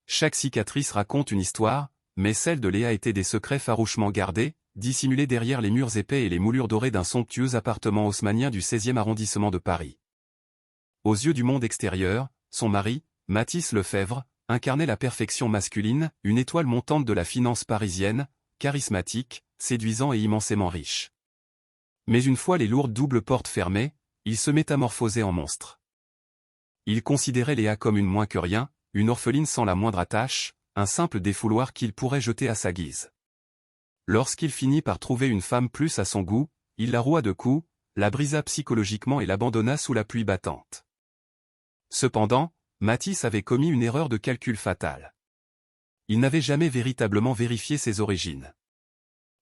Chaque cicatrice raconte une histoire, mais celle de Léa était des secrets farouchement gardés, dissimulés derrière les murs épais et les moulures dorées d'un somptueux appartement haussmannien du 16e arrondissement de Paris. Aux yeux du monde extérieur, son mari, Mathis Lefebvre, incarnait la perfection masculine, une étoile montante de la finance parisienne, charismatique, séduisant et immensément riche. Mais une fois les lourdes doubles portes fermées, il se métamorphosait en monstre. Il considérait Léa comme une moins que rien, une orpheline sans la moindre attache, un simple défouloir qu'il pourrait jeter à sa guise. Lorsqu'il finit par trouver une femme plus à son goût, il la roua de coups, la brisa psychologiquement et l'abandonna sous la pluie battante. Cependant, Mathis avait commis une erreur de calcul fatale. Il n'avait jamais véritablement vérifié ses origines.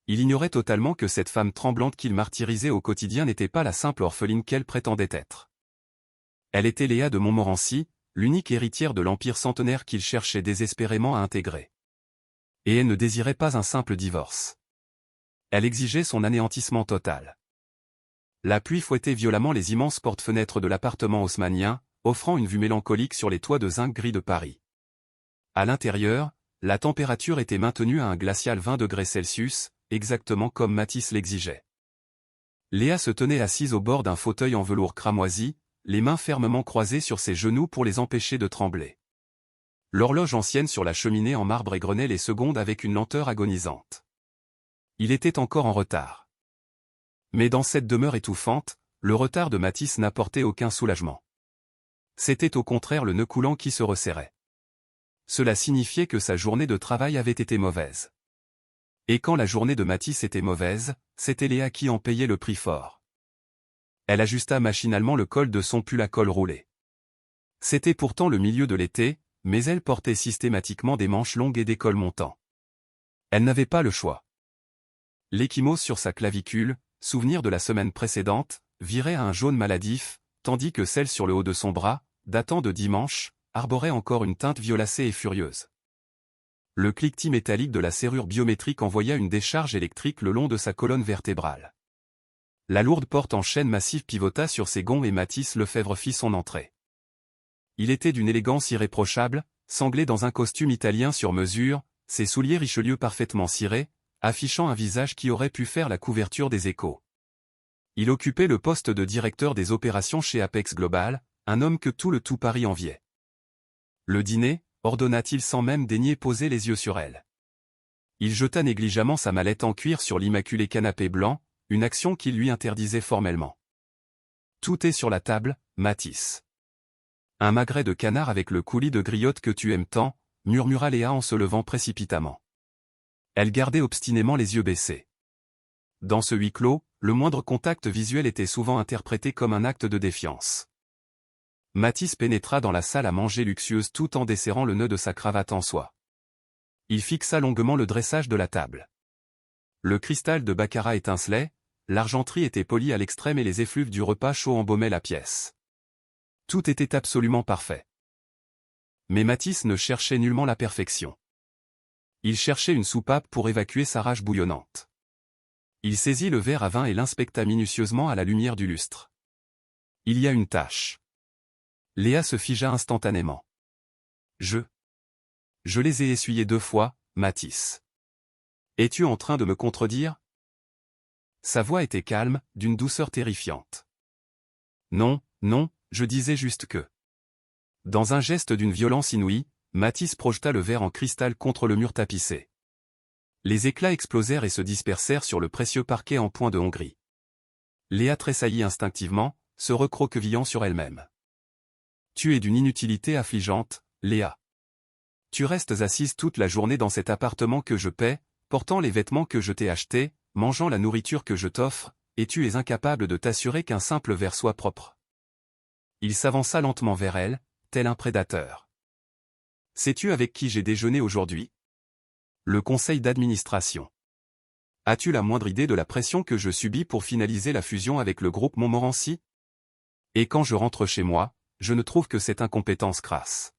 Il ignorait totalement que cette femme tremblante qu'il martyrisait au quotidien n'était pas la simple orpheline qu'elle prétendait être. Elle était Léa de Montmorency, l'unique héritière de l'empire centenaire qu'il cherchait désespérément à intégrer. Et elle ne désirait pas un simple divorce. Elle exigeait son anéantissement total. La pluie fouettait violemment les immenses portes-fenêtres de l'appartement haussmannien, offrant une vue mélancolique sur les toits de zinc gris de Paris. À l'intérieur, la température était maintenue à un glacial 20 degrés Celsius, exactement comme Mathis l'exigeait. Léa se tenait assise au bord d'un fauteuil en velours cramoisi, les mains fermement croisées sur ses genoux pour les empêcher de trembler. L'horloge ancienne sur la cheminée en marbre égrenait les secondes avec une lenteur agonisante. Il était encore en retard. Mais dans cette demeure étouffante, le retard de Mathis n'apportait aucun soulagement. C'était au contraire le nœud coulant qui se resserrait. Cela signifiait que sa journée de travail avait été mauvaise. Et quand la journée de Mathis était mauvaise, c'était Léa qui en payait le prix fort. Elle ajusta machinalement le col de son pull à col roulé. C'était pourtant le milieu de l'été, mais elle portait systématiquement des manches longues et des cols montants. Elle n'avait pas le choix. L'échymose sur sa clavicule, souvenir de la semaine précédente, virait à un jaune maladif, tandis que celle sur le haut de son bras, datant de dimanche, arborait encore une teinte violacée et furieuse. Le cliquetis métallique de la serrure biométrique envoya une décharge électrique le long de sa colonne vertébrale. La lourde porte en chêne massif pivota sur ses gonds et Mathis Lefebvre fit son entrée. Il était d'une élégance irréprochable, sanglé dans un costume italien sur mesure, ses souliers Richelieu parfaitement cirés, affichant un visage qui aurait pu faire la couverture des Échos. Il occupait le poste de directeur des opérations chez Apex Global, un homme que tout Paris enviait. Le dîner, ordonna-t-il sans même daigner poser les yeux sur elle. Il jeta négligemment sa mallette en cuir sur l'immaculé canapé blanc, une action qu'il lui interdisait formellement. Tout est sur la table, Mathis. Un magret de canard avec le coulis de griotte que tu aimes tant, murmura Léa en se levant précipitamment. Elle gardait obstinément les yeux baissés. Dans ce huis clos, le moindre contact visuel était souvent interprété comme un acte de défiance. Mathis pénétra dans la salle à manger luxueuse tout en desserrant le nœud de sa cravate en soie. Il fixa longuement le dressage de la table. Le cristal de baccarat étincelait, l'argenterie était polie à l'extrême et les effluves du repas chaud embaumaient la pièce. Tout était absolument parfait. Mais Mathis ne cherchait nullement la perfection. Il cherchait une soupape pour évacuer sa rage bouillonnante. Il saisit le verre à vin et l'inspecta minutieusement à la lumière du lustre. Il y a une tache. Léa se figea instantanément. Je les ai essuyés 2 fois, Mathis. Es-tu en train de me contredire? Sa voix était calme, d'une douceur terrifiante. Non, non, je disais juste que... Dans un geste d'une violence inouïe, Mathis projeta le verre en cristal contre le mur tapissé. Les éclats explosèrent et se dispersèrent sur le précieux parquet en point de Hongrie. Léa tressaillit instinctivement, se recroquevillant sur elle-même. Tu es d'une inutilité affligeante, Léa. Tu restes assise toute la journée dans cet appartement que je paie, portant les vêtements que je t'ai achetés, mangeant la nourriture que je t'offre, et tu es incapable de t'assurer qu'un simple verre soit propre. Il s'avança lentement vers elle, tel un prédateur. Sais-tu avec qui j'ai déjeuné aujourd'hui? Le conseil d'administration. As-tu la moindre idée de la pression que je subis pour finaliser la fusion avec le groupe Montmorency? Et quand je rentre chez moi, je ne trouve que cette incompétence crasse.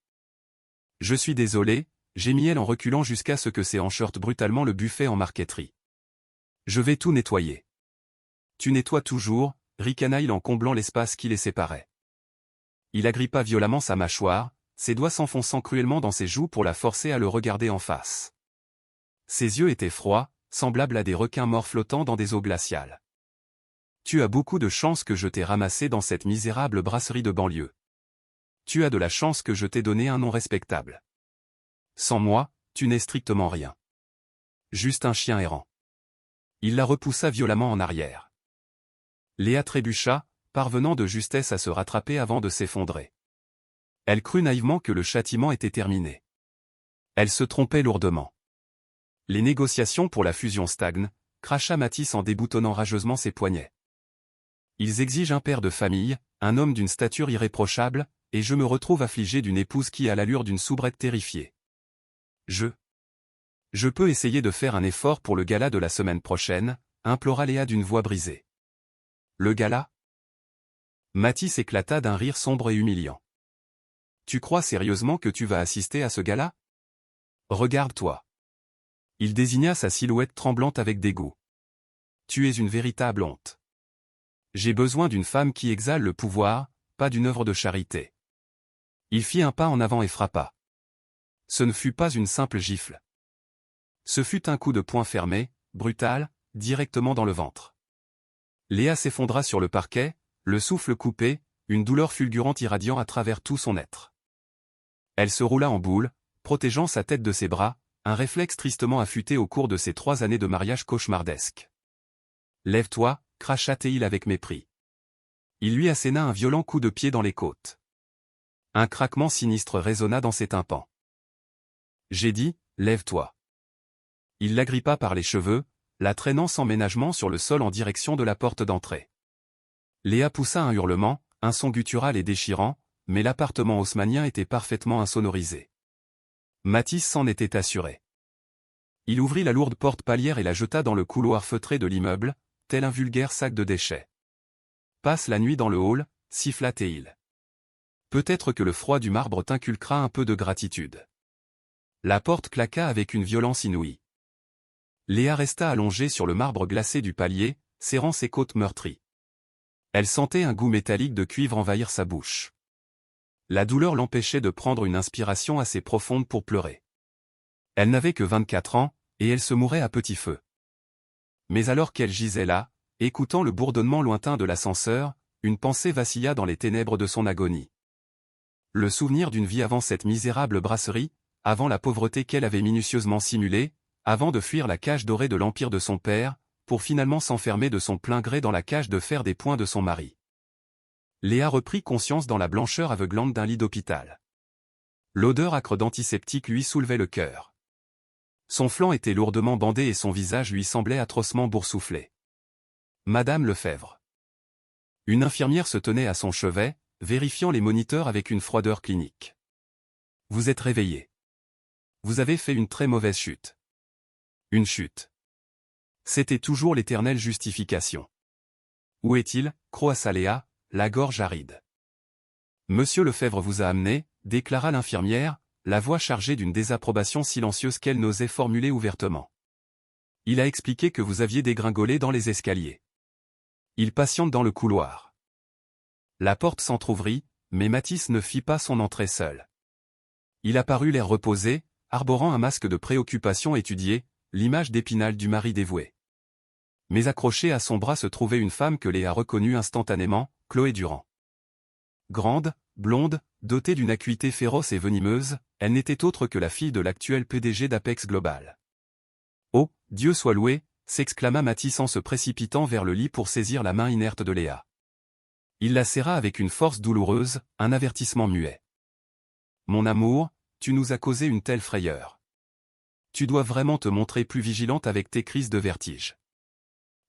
Je suis désolé, gémit-elle en reculant jusqu'à ce que ses hanches heurtent brutalement le buffet en marqueterie. Je vais tout nettoyer. Tu nettoies toujours, ricana-t-il en comblant l'espace qui les séparait. Il agrippa violemment sa mâchoire, ses doigts s'enfonçant cruellement dans ses joues pour la forcer à le regarder en face. Ses yeux étaient froids, semblables à des requins morts flottant dans des eaux glaciales. Tu as beaucoup de chance que je t'ai ramassé dans cette misérable brasserie de banlieue. Tu as de la chance que je t'ai donné un nom respectable. Sans moi, tu n'es strictement rien. Juste un chien errant. Il la repoussa violemment en arrière. Léa trébucha, parvenant de justesse à se rattraper avant de s'effondrer. Elle crut naïvement que le châtiment était terminé. Elle se trompait lourdement. Les négociations pour la fusion stagnent, cracha Mathis en déboutonnant rageusement ses poignets. Ils exigent un père de famille, un homme d'une stature irréprochable, et je me retrouve affligé d'une épouse qui a l'allure d'une soubrette terrifiée. Je peux essayer de faire un effort pour le gala de la semaine prochaine, implora Léa d'une voix brisée. Le gala? Mathis éclata d'un rire sombre et humiliant. Tu crois sérieusement que tu vas assister à ce gala? Regarde-toi. Il désigna sa silhouette tremblante avec dégoût. Tu es une véritable honte. J'ai besoin d'une femme qui exale le pouvoir, pas d'une œuvre de charité. Il fit un pas en avant et frappa. Ce ne fut pas une simple gifle. Ce fut un coup de poing fermé, brutal, directement dans le ventre. Léa s'effondra sur le parquet, le souffle coupé, une douleur fulgurante irradiant à travers tout son être. Elle se roula en boule, protégeant sa tête de ses bras, un réflexe tristement affûté au cours de ses 3 années de mariage cauchemardesque. « Lève-toi » cracha Théil avec mépris. Il lui asséna un violent coup de pied dans les côtes. Un craquement sinistre résonna dans ses tympans. « J'ai dit, lève-toi. » Il l'agrippa par les cheveux, la traînant sans ménagement sur le sol en direction de la porte d'entrée. Léa poussa un hurlement, un son guttural et déchirant, mais l'appartement haussmannien était parfaitement insonorisé. Mathis s'en était assuré. Il ouvrit la lourde porte palière et la jeta dans le couloir feutré de l'immeuble, tel un vulgaire sac de déchets. Passe la nuit dans le hall, siffla Théil. Peut-être que le froid du marbre t'inculquera un peu de gratitude. La porte claqua avec une violence inouïe. Léa resta allongée sur le marbre glacé du palier, serrant ses côtes meurtries. Elle sentait un goût métallique de cuivre envahir sa bouche. La douleur l'empêchait de prendre une inspiration assez profonde pour pleurer. Elle n'avait que 24 ans, et elle se mourait à petit feu. Mais alors qu'elle gisait là, écoutant le bourdonnement lointain de l'ascenseur, une pensée vacilla dans les ténèbres de son agonie. Le souvenir d'une vie avant cette misérable brasserie, avant la pauvreté qu'elle avait minutieusement simulée, avant de fuir la cage dorée de l'empire de son père, pour finalement s'enfermer de son plein gré dans la cage de fer des poings de son mari. Léa reprit conscience dans la blancheur aveuglante d'un lit d'hôpital. L'odeur âcre d'antiseptique lui soulevait le cœur. Son flanc était lourdement bandé et son visage lui semblait atrocement boursouflé. Madame Lefebvre. Une infirmière se tenait à son chevet, vérifiant les moniteurs avec une froideur clinique. Vous êtes réveillé. Vous avez fait une très mauvaise chute. Une chute. C'était toujours l'éternelle justification. Où est-il, croassa Léa, la gorge aride. Monsieur Lefebvre vous a amené, déclara l'infirmière, la voix chargée d'une désapprobation silencieuse qu'elle n'osait formuler ouvertement. Il a expliqué que vous aviez dégringolé dans les escaliers. Il patiente dans le couloir. La porte s'entr'ouvrit, mais Mathis ne fit pas son entrée seul. Il apparut l'air reposé, arborant un masque de préoccupation étudié, l'image d'Épinal du mari dévoué. Mais accrochée à son bras se trouvait une femme que Léa reconnut instantanément, Chloé Durand. Grande, blonde, dotée d'une acuité féroce et venimeuse, elle n'était autre que la fille de l'actuel PDG d'Apex Global. « Oh, Dieu soit loué !» s'exclama Mathis en se précipitant vers le lit pour saisir la main inerte de Léa. Il la serra avec une force douloureuse, un avertissement muet. « Mon amour, tu nous as causé une telle frayeur. Tu dois vraiment te montrer plus vigilante avec tes crises de vertige. »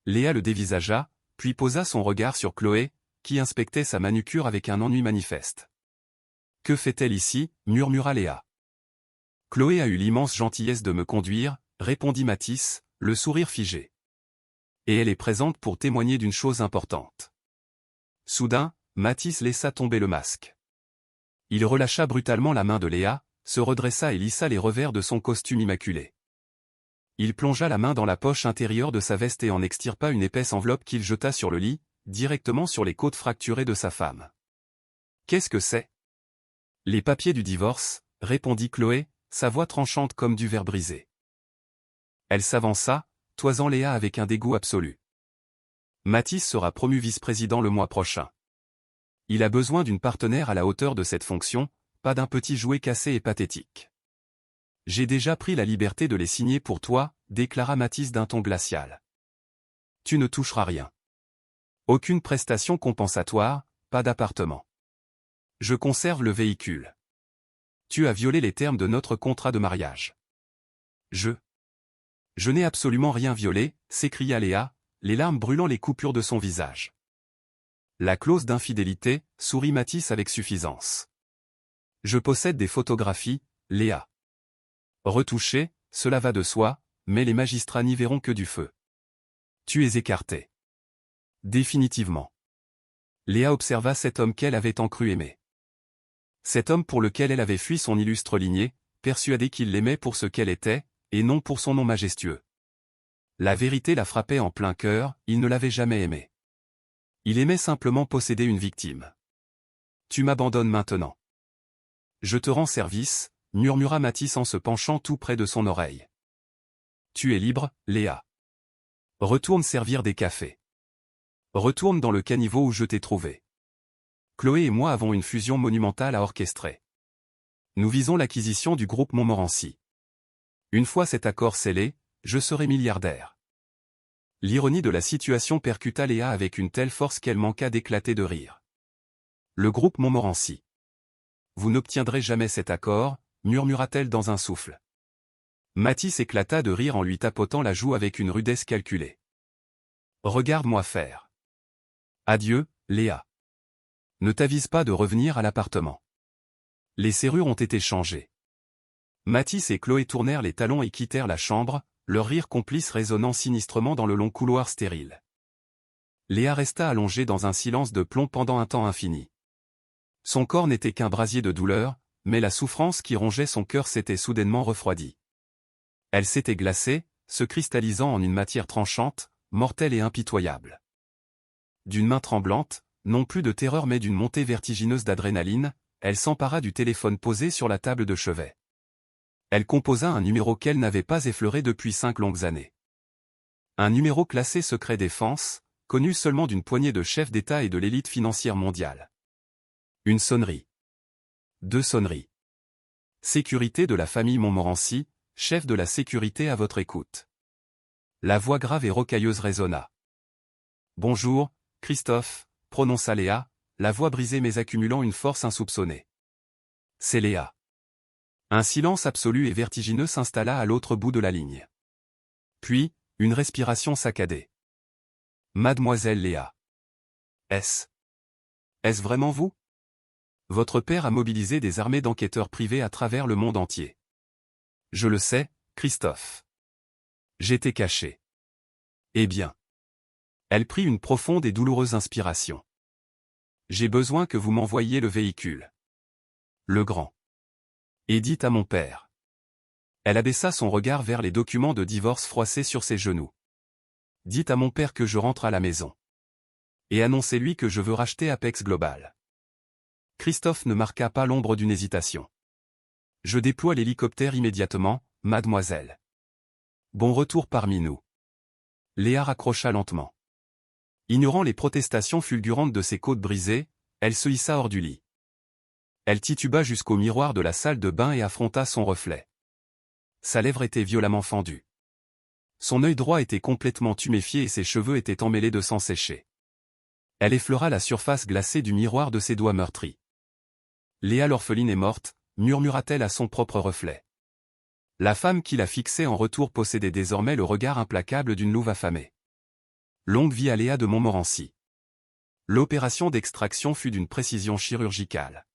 Léa le dévisagea, puis posa son regard sur Chloé, qui inspectait sa manucure avec un ennui manifeste. « Que fait-elle ici » murmura Léa. « Chloé a eu l'immense gentillesse de me conduire » répondit Mathis, le sourire figé. « Et elle est présente pour témoigner d'une chose importante. » Soudain, Mathis laissa tomber le masque. Il relâcha brutalement la main de Léa, se redressa et lissa les revers de son costume immaculé. Il plongea la main dans la poche intérieure de sa veste et en extirpa une épaisse enveloppe qu'il jeta sur le lit, directement sur les côtes fracturées de sa femme. « Qu'est-ce que c'est » Les papiers du divorce, répondit Chloé, sa voix tranchante comme du verre brisé. Elle s'avança, toisant Léa avec un dégoût absolu. Mathis sera promu vice-président le mois prochain. Il a besoin d'une partenaire à la hauteur de cette fonction, pas d'un petit jouet cassé et pathétique. J'ai déjà pris la liberté de les signer pour toi, déclara Mathis d'un ton glacial. Tu ne toucheras rien. Aucune prestation compensatoire, pas d'appartement. Je conserve le véhicule. Tu as violé les termes de notre contrat de mariage. Je n'ai absolument rien violé, s'écria Léa, les larmes brûlant les coupures de son visage. La clause d'infidélité, sourit Mathis avec suffisance. Je possède des photographies, Léa. Retouchées, cela va de soi, mais les magistrats n'y verront que du feu. Tu es écarté. Définitivement. Léa observa cet homme qu'elle avait tant cru aimer. Cet homme pour lequel elle avait fui son illustre lignée, persuadée qu'il l'aimait pour ce qu'elle était, et non pour son nom majestueux. La vérité la frappait en plein cœur, il ne l'avait jamais aimée. Il aimait simplement posséder une victime. Tu m'abandonnes maintenant. Je te rends service, murmura Mathis en se penchant tout près de son oreille. Tu es libre, Léa. Retourne servir des cafés. Retourne dans le caniveau où je t'ai trouvé. Chloé et moi avons une fusion monumentale à orchestrer. Nous visons l'acquisition du groupe Montmorency. Une fois cet accord scellé, je serai milliardaire. L'ironie de la situation percuta Léa avec une telle force qu'elle manqua d'éclater de rire. Le groupe Montmorency. Vous n'obtiendrez jamais cet accord, murmura-t-elle dans un souffle. Mathis éclata de rire en lui tapotant la joue avec une rudesse calculée. Regarde-moi faire. Adieu, Léa. Ne t'avise pas de revenir à l'appartement. Les serrures ont été changées. Mathis et Chloé tournèrent les talons et quittèrent la chambre, leur rire complice résonnant sinistrement dans le long couloir stérile. Léa resta allongée dans un silence de plomb pendant un temps infini. Son corps n'était qu'un brasier de douleur, mais la souffrance qui rongeait son cœur s'était soudainement refroidie. Elle s'était glacée, se cristallisant en une matière tranchante, mortelle et impitoyable. D'une main tremblante, non plus de terreur mais d'une montée vertigineuse d'adrénaline, elle s'empara du téléphone posé sur la table de chevet. Elle composa un numéro qu'elle n'avait pas effleuré depuis 5 longues années. Un numéro classé secret défense, connu seulement d'une poignée de chefs d'État et de l'élite financière mondiale. Une sonnerie. 2 sonneries. Sécurité de la famille Montmorency, chef de la sécurité à votre écoute. La voix grave et rocailleuse résonna. Bonjour, Christophe, prononça Léa, la voix brisée mais accumulant une force insoupçonnée. C'est Léa. Un silence absolu et vertigineux s'installa à l'autre bout de la ligne. Puis, une respiration saccadée. Mademoiselle Léa. Est-ce vraiment vous? Votre père a mobilisé des armées d'enquêteurs privés à travers le monde entier. Je le sais, Christophe. J'étais caché. Eh bien. Elle prit une profonde et douloureuse inspiration. J'ai besoin que vous m'envoyiez le véhicule. Le grand. Et dites à mon père. Elle abaissa son regard vers les documents de divorce froissés sur ses genoux. Dites à mon père que je rentre à la maison. Et annoncez-lui que je veux racheter Apex Global. Christophe ne marqua pas l'ombre d'une hésitation. Je déploie l'hélicoptère immédiatement, mademoiselle. Bon retour parmi nous. Léa raccrocha lentement. Ignorant les protestations fulgurantes de ses côtes brisées, elle se hissa hors du lit. Elle tituba jusqu'au miroir de la salle de bain et affronta son reflet. Sa lèvre était violemment fendue. Son œil droit était complètement tuméfié et ses cheveux étaient emmêlés de sang séché. Elle effleura la surface glacée du miroir de ses doigts meurtris. Léa l'orpheline est morte, murmura-t-elle à son propre reflet. La femme qui la fixait en retour possédait désormais le regard implacable d'une louve affamée. Longue vie à Léa de Montmorency. L'opération d'extraction fut d'une précision chirurgicale.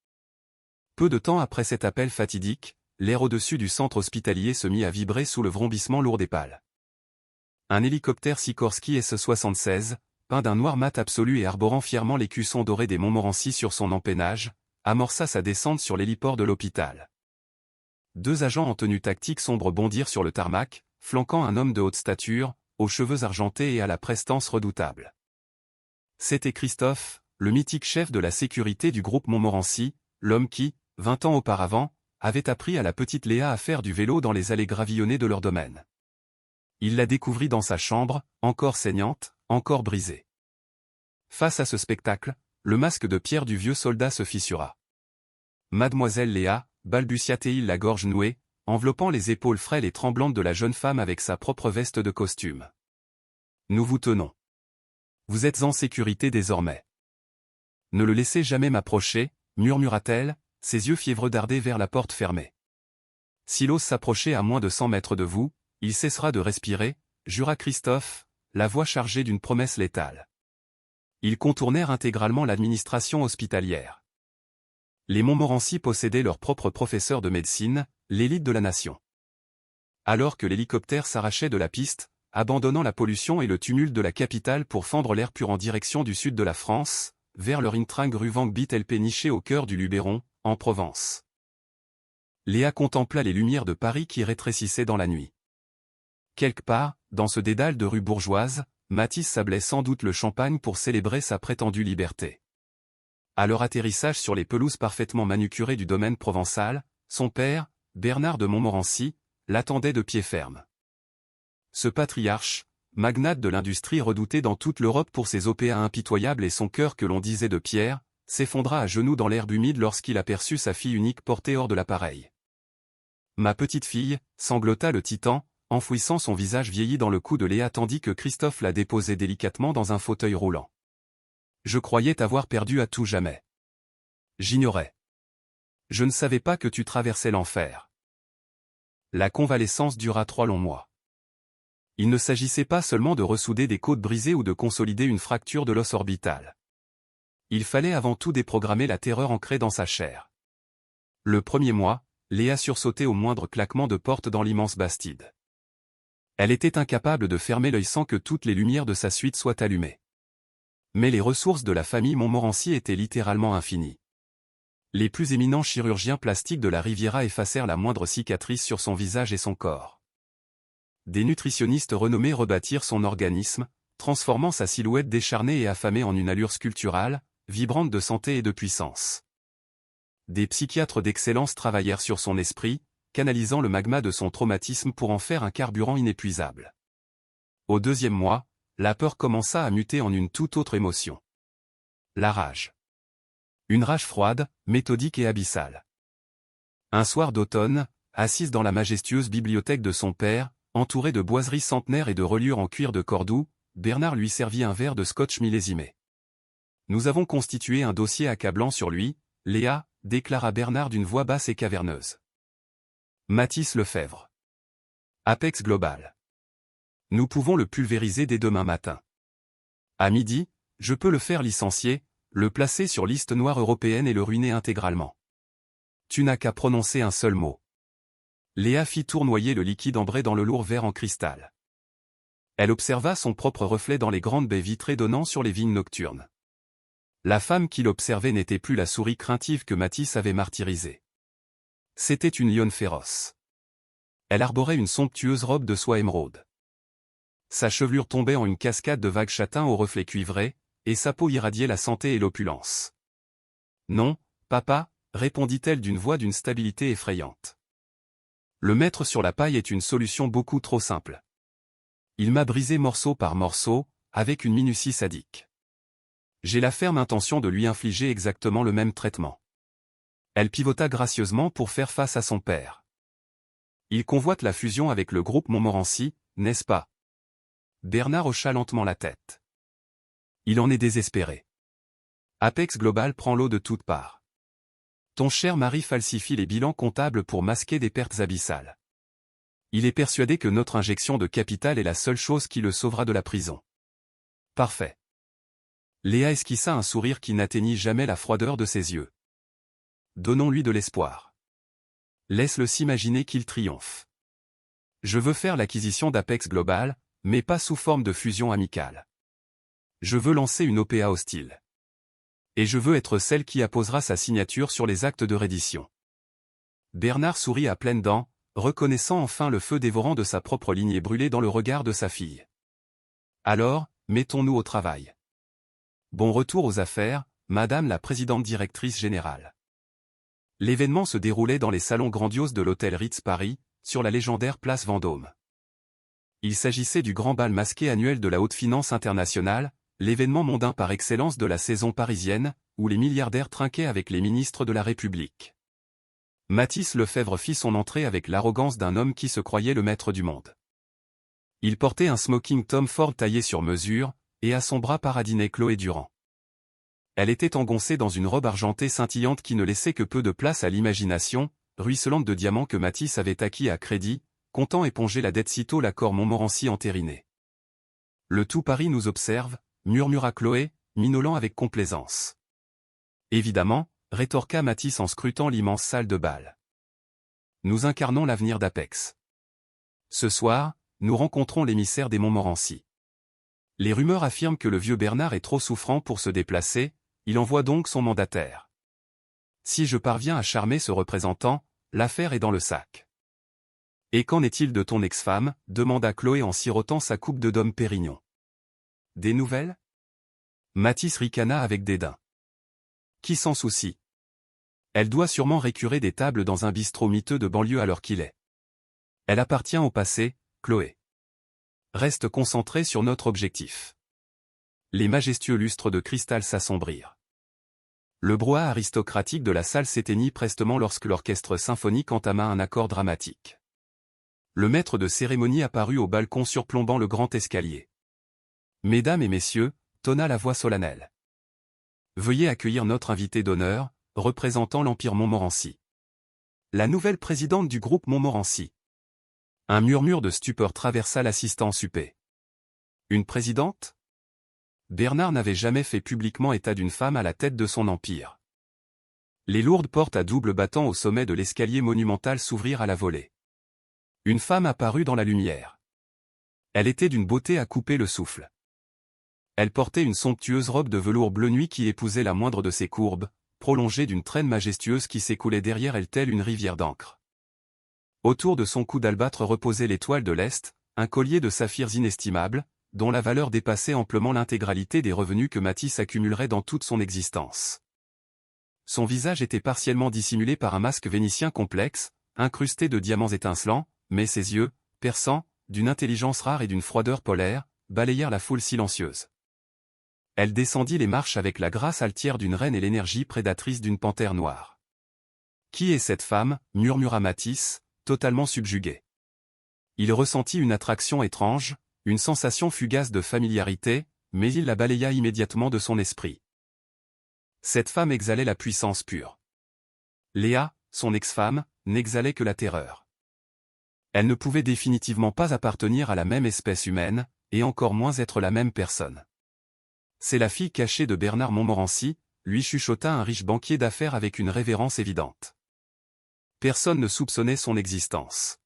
Peu de temps après cet appel fatidique, l'air au-dessus du centre hospitalier se mit à vibrer sous le vrombissement lourd des pales. Un hélicoptère Sikorsky S-76, peint d'un noir mat absolu et arborant fièrement l'écusson doré des Montmorency sur son empennage, amorça sa descente sur l'héliport de l'hôpital. 2 agents en tenue tactique sombre bondirent sur le tarmac, flanquant un homme de haute stature, aux cheveux argentés et à la prestance redoutable. C'était Christophe, le mythique chef de la sécurité du groupe Montmorency, l'homme qui, 20 ans auparavant, avait appris à la petite Léa à faire du vélo dans les allées gravillonnées de leur domaine. Il la découvrit dans sa chambre, encore saignante, encore brisée. Face à ce spectacle, le masque de pierre du vieux soldat se fissura. « Mademoiselle Léa », balbutia-t-il la gorge nouée, enveloppant les épaules frêles et tremblantes de la jeune femme avec sa propre veste de costume. « Nous vous tenons. Vous êtes en sécurité désormais. Ne le laissez jamais m'approcher, murmura-t-elle, ses yeux fiévreux dardaient vers la porte fermée. S'il ose s'approcher à moins de 100 mètres de vous, il cessera de respirer, jura Christophe, la voix chargée d'une promesse létale. Ils contournèrent intégralement l'administration hospitalière. Les Montmorency possédaient leur propre professeur de médecine, l'élite de la nation. Alors que l'hélicoptère s'arrachait de la piste, abandonnant la pollution et le tumulte de la capitale pour fendre l'air pur en direction du sud de la France, vers leur Intring rue Van Bit péniché au cœur du Luberon, en Provence. Léa contempla les lumières de Paris qui rétrécissaient dans la nuit. Quelque part, dans ce dédale de rues bourgeoises, Matisse sablait sans doute le champagne pour célébrer sa prétendue liberté. À leur atterrissage sur les pelouses parfaitement manucurées du domaine provençal, son père, Bernard de Montmorency, l'attendait de pied ferme. Ce patriarche, magnate de l'industrie redouté dans toute l'Europe pour ses OPA impitoyables et son cœur que l'on disait de pierre, s'effondra à genoux dans l'herbe humide lorsqu'il aperçut sa fille unique portée hors de l'appareil. « Ma petite fille », sanglota le titan, enfouissant son visage vieilli dans le cou de Léa tandis que Christophe la déposait délicatement dans un fauteuil roulant. « Je croyais t'avoir perdu à tout jamais. J'ignorais. Je ne savais pas que tu traversais l'enfer. » La convalescence dura 3 longs mois. Il ne s'agissait pas seulement de ressouder des côtes brisées ou de consolider une fracture de l'os orbital. Il fallait avant tout déprogrammer la terreur ancrée dans sa chair. Le premier mois, Léa sursautait au moindre claquement de porte dans l'immense Bastide. Elle était incapable de fermer l'œil sans que toutes les lumières de sa suite soient allumées. Mais les ressources de la famille Montmorency étaient littéralement infinies. Les plus éminents chirurgiens plastiques de la Riviera effacèrent la moindre cicatrice sur son visage et son corps. Des nutritionnistes renommés rebâtirent son organisme, transformant sa silhouette décharnée et affamée en une allure sculpturale, vibrante de santé et de puissance. Des psychiatres d'excellence travaillèrent sur son esprit, canalisant le magma de son traumatisme pour en faire un carburant inépuisable. Au 2e mois, la peur commença à muter en une toute autre émotion. La rage. Une rage froide, méthodique et abyssale. Un soir d'automne, assise dans la majestueuse bibliothèque de son père, entourée de boiseries centenaires et de reliures en cuir de Cordoue, Bernard lui servit un verre de scotch millésimé. « Nous avons constitué un dossier accablant sur lui, Léa », déclara Bernard d'une voix basse et caverneuse. Mathis Lefebvre. Apex Global. Nous pouvons le pulvériser dès demain matin. À midi, je peux le faire licencier, le placer sur liste noire européenne et le ruiner intégralement. Tu n'as qu'à prononcer un seul mot. Léa fit tournoyer le liquide ambré dans le lourd verre en cristal. Elle observa son propre reflet dans les grandes baies vitrées donnant sur les vignes nocturnes. La femme qui l'observait n'était plus la souris craintive que Matisse avait martyrisée. C'était une lionne féroce. Elle arborait une somptueuse robe de soie émeraude. Sa chevelure tombait en une cascade de vagues châtains aux reflets cuivrés, et sa peau irradiait la santé et l'opulence. « Non, papa », répondit-elle d'une voix d'une stabilité effrayante. Le mettre sur la paille est une solution beaucoup trop simple. Il m'a brisé morceau par morceau, avec une minutie sadique. J'ai la ferme intention de lui infliger exactement le même traitement. Elle pivota gracieusement pour faire face à son père. Il convoite la fusion avec le groupe Montmorency, n'est-ce pas? Bernard hocha lentement la tête. Il en est désespéré. Apex Global prend l'eau de toutes parts. Ton cher mari falsifie les bilans comptables pour masquer des pertes abyssales. Il est persuadé que notre injection de capital est la seule chose qui le sauvera de la prison. Parfait. Léa esquissa un sourire qui n'atteignit jamais la froideur de ses yeux. Donnons-lui de l'espoir. Laisse-le s'imaginer qu'il triomphe. Je veux faire l'acquisition d'Apex Global, mais pas sous forme de fusion amicale. Je veux lancer une OPA hostile. Et je veux être celle qui apposera sa signature sur les actes de reddition. Bernard sourit à pleines dents, reconnaissant enfin le feu dévorant de sa propre lignée brûlée dans le regard de sa fille. Alors, mettons-nous au travail. Bon retour aux affaires, Madame la présidente directrice générale. L'événement se déroulait dans les salons grandioses de l'hôtel Ritz Paris, sur la légendaire place Vendôme. Il s'agissait du grand bal masqué annuel de la haute finance internationale, l'événement mondain par excellence de la saison parisienne, où les milliardaires trinquaient avec les ministres de la République. Mathis Lefebvre fit son entrée avec l'arrogance d'un homme qui se croyait le maître du monde. Il portait un smoking Tom Ford taillé sur mesure, et à son bras paradinait Chloé Durand. Elle était engoncée dans une robe argentée scintillante qui ne laissait que peu de place à l'imagination, ruisselante de diamants que Mathis avait acquis à crédit, comptant éponger la dette sitôt l'accord Montmorency entériné. Le tout Paris nous observe, murmura Chloé, minaulant avec complaisance. Évidemment, rétorqua Mathis en scrutant l'immense salle de bal. Nous incarnons l'avenir d'Apex. Ce soir, nous rencontrons l'émissaire des Montmorency. Les rumeurs affirment que le vieux Bernard est trop souffrant pour se déplacer, il envoie donc son mandataire. Si je parviens à charmer ce représentant, l'affaire est dans le sac. Et qu'en est-il de ton ex-femme, demanda Chloé en sirotant sa coupe de Dom Pérignon. Des nouvelles? Mathis ricana avec dédain. Qui s'en soucie? Elle doit sûrement récurer des tables dans un bistrot miteux de banlieue à l'heure qu'il est. Elle appartient au passé, Chloé. Reste concentré sur notre objectif. Les majestueux lustres de cristal s'assombrirent. Le brouhaha aristocratique de la salle s'éteignit prestement lorsque l'orchestre symphonique entama un accord dramatique. Le maître de cérémonie apparut au balcon surplombant le grand escalier. « Mesdames et messieurs », tonna la voix solennelle. « Veuillez accueillir notre invité d'honneur, représentant l'Empire Montmorency. La nouvelle présidente du groupe Montmorency. » Un murmure de stupeur traversa l'assistant huppé. Une présidente? Bernard n'avait jamais fait publiquement état d'une femme à la tête de son empire. Les lourdes portes à double battant au sommet de l'escalier monumental s'ouvrirent à la volée. Une femme apparut dans la lumière. Elle était d'une beauté à couper le souffle. Elle portait une somptueuse robe de velours bleu nuit qui épousait la moindre de ses courbes, prolongée d'une traîne majestueuse qui s'écoulait derrière elle telle une rivière d'encre. Autour de son cou d'albâtre reposait l'étoile de l'Est, un collier de saphirs inestimables, dont la valeur dépassait amplement l'intégralité des revenus que Mathis accumulerait dans toute son existence. Son visage était partiellement dissimulé par un masque vénitien complexe, incrusté de diamants étincelants, mais ses yeux, perçants, d'une intelligence rare et d'une froideur polaire, balayèrent la foule silencieuse. Elle descendit les marches avec la grâce altière d'une reine et l'énergie prédatrice d'une panthère noire. « Qui est cette femme » murmura Mathis, totalement subjugué. Il ressentit une attraction étrange, une sensation fugace de familiarité, mais il la balaya immédiatement de son esprit. Cette femme exhalait la puissance pure. Léa, son ex-femme, n'exhalait que la terreur. Elle ne pouvait définitivement pas appartenir à la même espèce humaine, et encore moins être la même personne. C'est la fille cachée de Bernard Montmorency, lui chuchota un riche banquier d'affaires avec une révérence évidente. Personne ne soupçonnait son existence.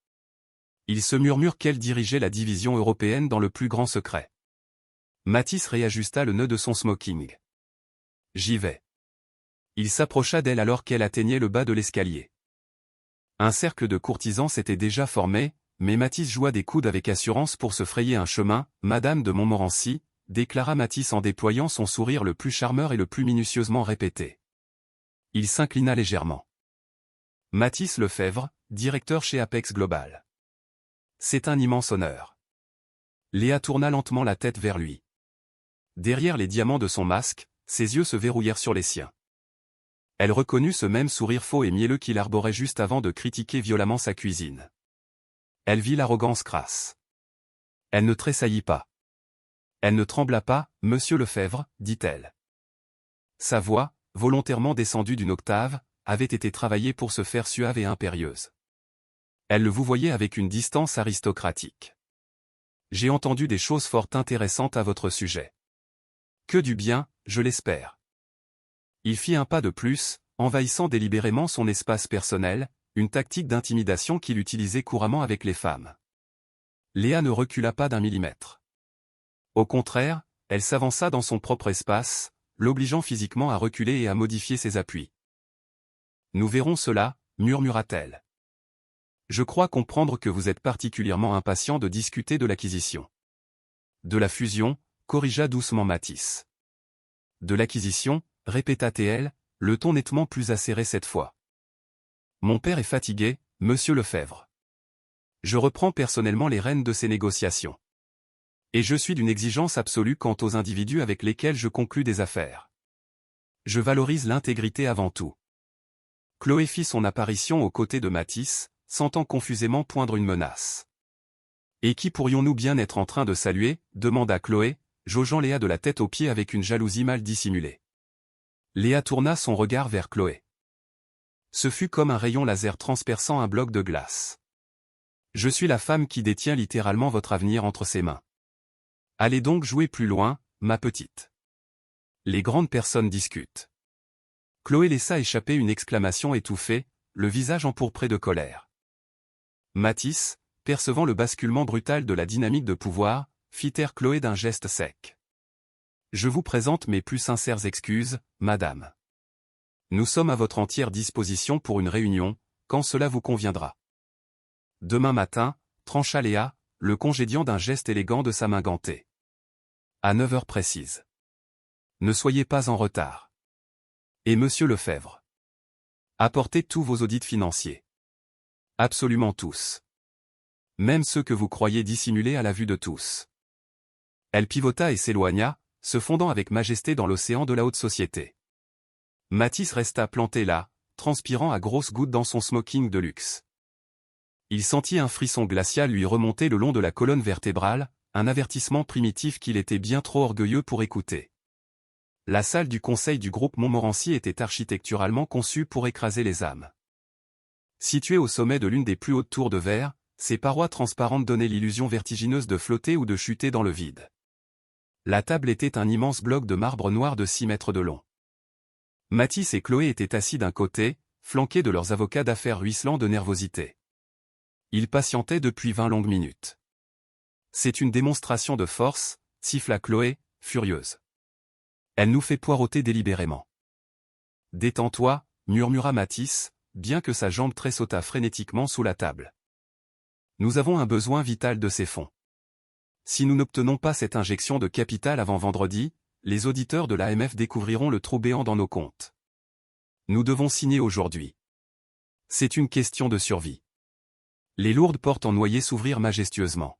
Il se murmure qu'elle dirigeait la division européenne dans le plus grand secret. Mathis réajusta le nœud de son smoking. « J'y vais. » Il s'approcha d'elle alors qu'elle atteignait le bas de l'escalier. Un cercle de courtisans s'était déjà formé, mais Mathis joua des coudes avec assurance pour se frayer un chemin. « Madame de Montmorency », déclara Mathis en déployant son sourire le plus charmeur et le plus minutieusement répété. Il s'inclina légèrement. Mathis Lefebvre, directeur chez Apex Global. C'est un immense honneur. Léa tourna lentement la tête vers lui. Derrière les diamants de son masque, ses yeux se verrouillèrent sur les siens. Elle reconnut ce même sourire faux et mielleux qu'il arborait juste avant de critiquer violemment sa cuisine. Elle vit l'arrogance crasse. Elle ne tressaillit pas. Elle ne trembla pas, « Monsieur Lefebvre », dit-elle. Sa voix, volontairement descendue d'une octave, avait été travaillée pour se faire suave et impérieuse. Elle le vouvoyait avec une distance aristocratique. J'ai entendu des choses fort intéressantes à votre sujet. Que du bien, je l'espère. Il fit un pas de plus, envahissant délibérément son espace personnel, une tactique d'intimidation qu'il utilisait couramment avec les femmes. Léa ne recula pas d'un millimètre. Au contraire, elle s'avança dans son propre espace, l'obligeant physiquement à reculer et à modifier ses appuis. « Nous verrons cela », murmura-t-elle. « Je crois comprendre que vous êtes particulièrement impatient de discuter de l'acquisition. » De la fusion, corrigea doucement Mathis. « De l'acquisition », répéta-t-elle, le ton nettement plus acéré cette fois. Mon père est fatigué, monsieur Lefebvre. Je reprends personnellement les rênes de ces négociations. Et je suis d'une exigence absolue quant aux individus avec lesquels je conclus des affaires. Je valorise l'intégrité avant tout. Chloé fit son apparition aux côtés de Mathis, sentant confusément poindre une menace. Et qui pourrions-nous bien être en train de saluer, demanda Chloé, jaugeant Léa de la tête aux pieds avec une jalousie mal dissimulée. Léa tourna son regard vers Chloé. Ce fut comme un rayon laser transperçant un bloc de glace. Je suis la femme qui détient littéralement votre avenir entre ses mains. Allez donc jouer plus loin, ma petite. Les grandes personnes discutent. Chloé laissa échapper une exclamation étouffée, le visage empourpré de colère. Mathis, percevant le basculement brutal de la dynamique de pouvoir, fit taire Chloé d'un geste sec. Je vous présente mes plus sincères excuses, madame. Nous sommes à votre entière disposition pour une réunion, quand cela vous conviendra. Demain matin, trancha Léa, le congédiant d'un geste élégant de sa main gantée. À 9 heures précises. Ne soyez pas en retard. Et monsieur Lefebvre. Apportez tous vos audits financiers. Absolument tous. Même ceux que vous croyez dissimulés à la vue de tous. Elle pivota et s'éloigna, se fondant avec majesté dans l'océan de la haute société. Mathis resta planté là, transpirant à grosses gouttes dans son smoking de luxe. Il sentit un frisson glacial lui remonter le long de la colonne vertébrale, un avertissement primitif qu'il était bien trop orgueilleux pour écouter. La salle du conseil du groupe Montmorency était architecturalement conçue pour écraser les âmes. Située au sommet de l'une des plus hautes tours de verre, ses parois transparentes donnaient l'illusion vertigineuse de flotter ou de chuter dans le vide. La table était un immense bloc de marbre noir de 6 mètres de long. Mathis et Chloé étaient assis d'un côté, flanqués de leurs avocats d'affaires ruisselants de nervosité. Ils patientaient depuis 20 longues minutes. C'est une démonstration de force, siffla Chloé, furieuse. Elle nous fait poireauter délibérément. Détends-toi, murmura Mathis, bien que sa jambe tressautât frénétiquement sous la table. Nous avons un besoin vital de ces fonds. Si nous n'obtenons pas cette injection de capital avant vendredi, les auditeurs de l'AMF découvriront le trou béant dans nos comptes. Nous devons signer aujourd'hui. C'est une question de survie. Les lourdes portes en noyer s'ouvrirent majestueusement.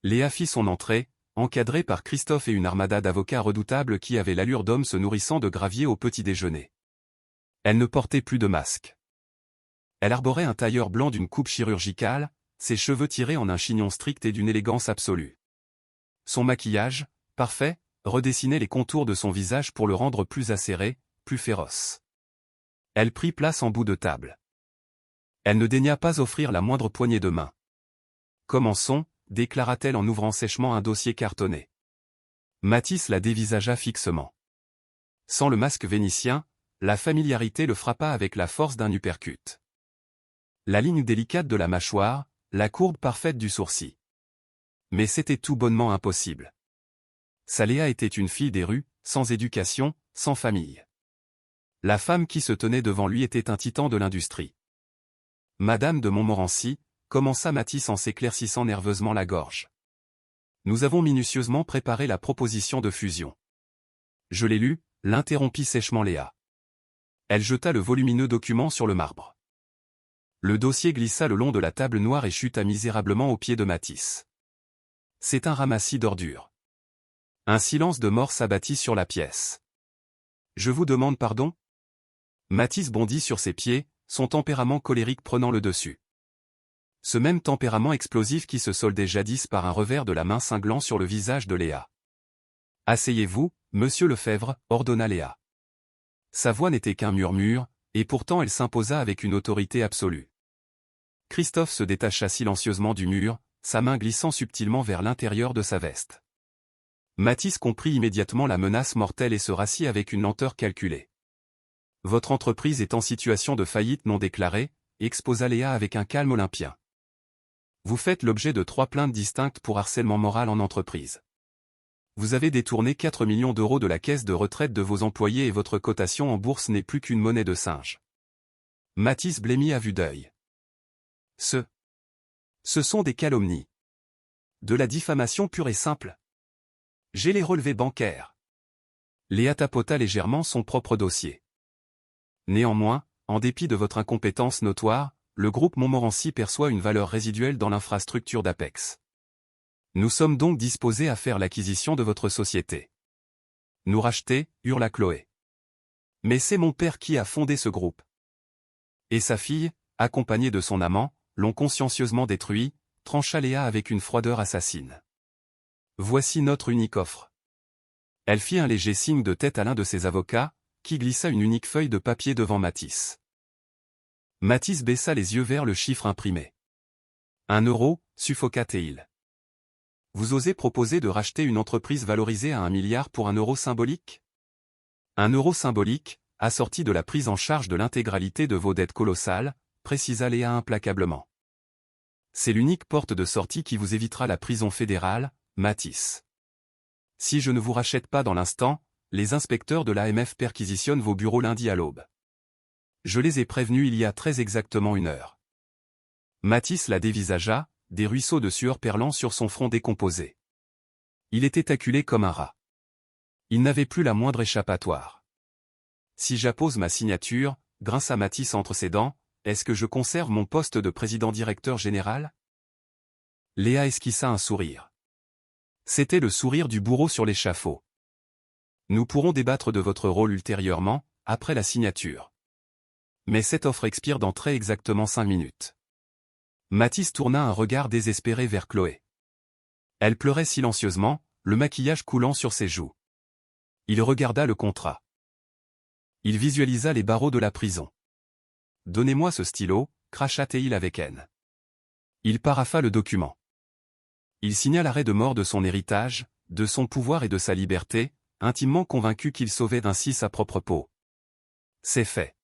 Léa fit son entrée, encadrée par Christophe et une armada d'avocats redoutables qui avaient l'allure d'hommes se nourrissant de gravier au petit déjeuner. Elle ne portait plus de masque. Elle arborait un tailleur blanc d'une coupe chirurgicale, ses cheveux tirés en un chignon strict et d'une élégance absolue. Son maquillage, parfait, redessinait les contours de son visage pour le rendre plus acéré, plus féroce. Elle prit place en bout de table. Elle ne daigna pas offrir la moindre poignée de main. Commençons, déclara-t-elle en ouvrant sèchement un dossier cartonné. Mathis la dévisagea fixement. Sans le masque vénitien, la familiarité le frappa avec la force d'un uppercut. La ligne délicate de la mâchoire, la courbe parfaite du sourcil. Mais c'était tout bonnement impossible. Sa Léa était une fille des rues, sans éducation, sans famille. La femme qui se tenait devant lui était un titan de l'industrie. Madame de Montmorency, commença Mathis en s'éclaircissant nerveusement la gorge. Nous avons minutieusement préparé la proposition de fusion. Je l'ai lue, l'interrompit sèchement Léa. Elle jeta le volumineux document sur le marbre. Le dossier glissa le long de la table noire et chuta misérablement aux pieds de Mathis. C'est un ramassis d'ordures. Un silence de mort s'abattit sur la pièce. Je vous demande pardon ? Mathis bondit sur ses pieds, son tempérament colérique prenant le dessus. Ce même tempérament explosif qui se soldait jadis par un revers de la main cinglant sur le visage de Léa. Asseyez-vous, monsieur Lefebvre, ordonna Léa. Sa voix n'était qu'un murmure, et pourtant elle s'imposa avec une autorité absolue. Christophe se détacha silencieusement du mur, sa main glissant subtilement vers l'intérieur de sa veste. Mathis comprit immédiatement la menace mortelle et se rassit avec une lenteur calculée. Votre entreprise est en situation de faillite non déclarée, exposa Léa avec un calme olympien. Vous faites l'objet de 3 plaintes distinctes pour harcèlement moral en entreprise. Vous avez détourné 4 millions d'euros de la caisse de retraite de vos employés et votre cotation en bourse n'est plus qu'une monnaie de singe. Mathis blêmit à vue d'œil. Ce sont des calomnies. De la diffamation pure et simple. J'ai les relevés bancaires. Léa tapota légèrement son propre dossier. Néanmoins, en dépit de votre incompétence notoire, le groupe Montmorency perçoit une valeur résiduelle dans l'infrastructure d'Apex. Nous sommes donc disposés à faire l'acquisition de votre société. Nous racheter, hurla Chloé. Mais c'est mon père qui a fondé ce groupe. Et sa fille, accompagnée de son amant, l'ont consciencieusement détruit, trancha Léa avec une froideur assassine. Voici notre unique offre. Elle fit un léger signe de tête à l'un de ses avocats, qui glissa une unique feuille de papier devant Mathis. Mathis baissa les yeux vers le chiffre imprimé. 1 euro, suffoqua-t-il. Vous osez proposer de racheter une entreprise valorisée à 1 milliard pour 1 euro symbolique? 1 euro symbolique, assorti de la prise en charge de l'intégralité de vos dettes colossales, précisa Léa implacablement. C'est l'unique porte de sortie qui vous évitera la prison fédérale, Mathis. Si je ne vous rachète pas dans l'instant, les inspecteurs de l'AMF perquisitionnent vos bureaux lundi à l'aube. Je les ai prévenus il y a très exactement 1 heure. Mathis la dévisagea, des ruisseaux de sueur perlant sur son front décomposé. Il était acculé comme un rat. Il n'avait plus la moindre échappatoire. Si j'appose ma signature, grinça Mathis entre ses dents, est-ce que je conserve mon poste de président-directeur général? Léa esquissa un sourire. C'était le sourire du bourreau sur l'échafaud. Nous pourrons débattre de votre rôle ultérieurement, après la signature. Mais cette offre expire dans très exactement 5 minutes. Mathis tourna un regard désespéré vers Chloé. Elle pleurait silencieusement, le maquillage coulant sur ses joues. Il regarda le contrat. Il visualisa les barreaux de la prison. « Donnez-moi ce stylo », cracha-t-il avec haine. Il parapha le document. Il signa l'arrêt de mort de son héritage, de son pouvoir et de sa liberté, intimement convaincu qu'il sauvait ainsi sa propre peau. C'est fait.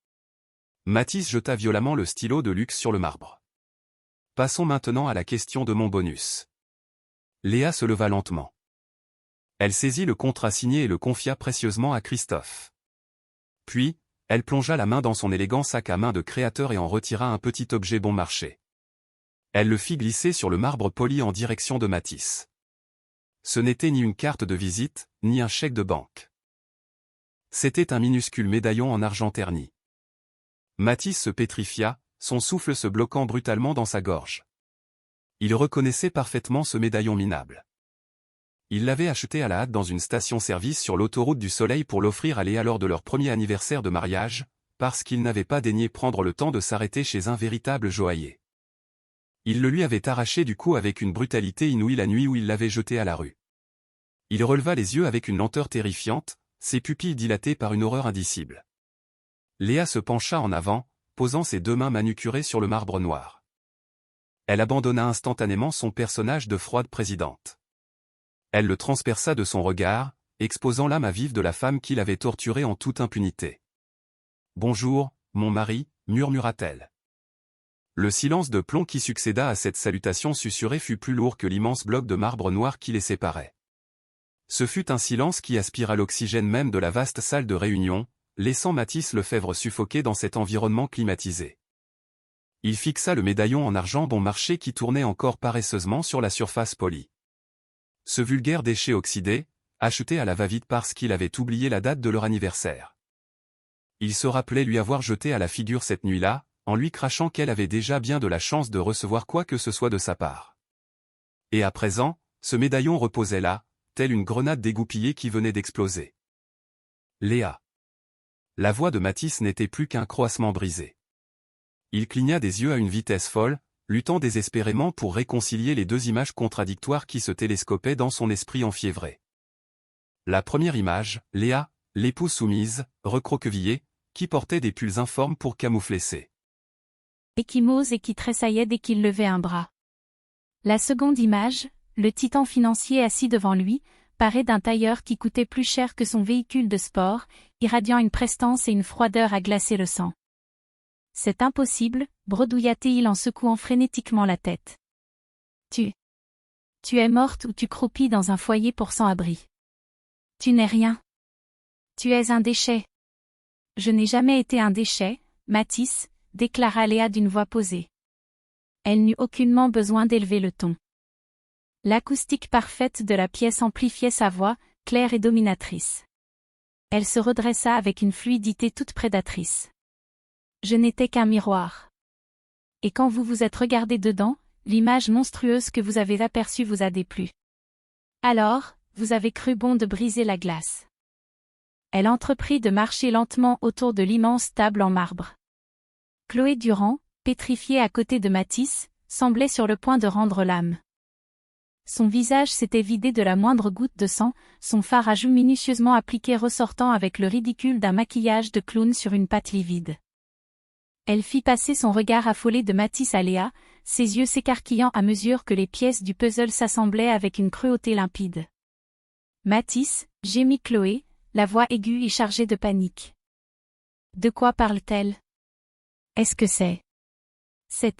Mathis jeta violemment le stylo de luxe sur le marbre. Passons maintenant à la question de mon bonus. Léa se leva lentement. Elle saisit le contrat signé et le confia précieusement à Christophe. Puis, elle plongea la main dans son élégant sac à main de créateur et en retira un petit objet bon marché. Elle le fit glisser sur le marbre poli en direction de Mathis. Ce n'était ni une carte de visite, ni un chèque de banque. C'était un minuscule médaillon en argent terni. Mathis se pétrifia, son souffle se bloquant brutalement dans sa gorge. Il reconnaissait parfaitement ce médaillon minable. Il l'avait acheté à la hâte dans une station-service sur l'autoroute du Soleil pour l'offrir à Léa lors de leur premier anniversaire de mariage, parce qu'il n'avait pas daigné prendre le temps de s'arrêter chez un véritable joaillier. Il le lui avait arraché du cou avec une brutalité inouïe la nuit où il l'avait jeté à la rue. Il releva les yeux avec une lenteur terrifiante, ses pupilles dilatées par une horreur indicible. Léa se pencha en avant, posant ses 2 mains manucurées sur le marbre noir. Elle abandonna instantanément son personnage de froide présidente. Elle le transperça de son regard, exposant l'âme à vif de la femme qui l'avait torturée en toute impunité. « Bonjour, mon mari », murmura-t-elle. Le silence de plomb qui succéda à cette salutation susurrée fut plus lourd que l'immense bloc de marbre noir qui les séparait. Ce fut un silence qui aspira l'oxygène même de la vaste salle de réunion, laissant Mathis Lefebvre suffoquer dans cet environnement climatisé. Il fixa le médaillon en argent bon marché qui tournait encore paresseusement sur la surface polie. Ce vulgaire déchet oxydé, acheté à la va-vite parce qu'il avait oublié la date de leur anniversaire. Il se rappelait lui avoir jeté à la figure cette nuit-là, en lui crachant qu'elle avait déjà bien de la chance de recevoir quoi que ce soit de sa part. Et à présent, ce médaillon reposait là, telle une grenade dégoupillée qui venait d'exploser. Léa. La voix de Mathis n'était plus qu'un croassement brisé. Il cligna des yeux à une vitesse folle, luttant désespérément pour réconcilier les 2 images contradictoires qui se télescopaient dans son esprit enfiévré. La première image, Léa, l'épouse soumise, recroquevillée, qui portait des pulls informes pour camoufler ses échymoses et qui tressaillait dès qu'il levait un bras. La seconde image, le titan financier assis devant lui, paré d'un tailleur qui coûtait plus cher que son véhicule de sport, irradiant une prestance et une froideur à glacer le sang. C'est impossible, bredouilla-t-il en secouant frénétiquement la tête. Tu es morte ou tu croupis dans un foyer pour sans-abri. Tu n'es rien. Tu es un déchet. Je n'ai jamais été un déchet, Mathis, déclara Léa d'une voix posée. Elle n'eut aucunement besoin d'élever le ton. L'acoustique parfaite de la pièce amplifiait sa voix, claire et dominatrice. Elle se redressa avec une fluidité toute prédatrice. Je n'étais qu'un miroir. Et quand vous vous êtes regardé dedans, l'image monstrueuse que vous avez aperçue vous a déplu. Alors, vous avez cru bon de briser la glace. Elle entreprit de marcher lentement autour de l'immense table en marbre. Chloé Durand, pétrifiée à côté de Mathis, semblait sur le point de rendre l'âme. Son visage s'était vidé de la moindre goutte de sang, son fard à joues minutieusement appliqué ressortant avec le ridicule d'un maquillage de clown sur une pâte livide. Elle fit passer son regard affolé de Mathis à Léa, ses yeux s'écarquillant à mesure que les pièces du puzzle s'assemblaient avec une cruauté limpide. Mathis, gémit Chloé, la voix aiguë et chargée de panique. De quoi parle-t-elle? Est-ce que c'est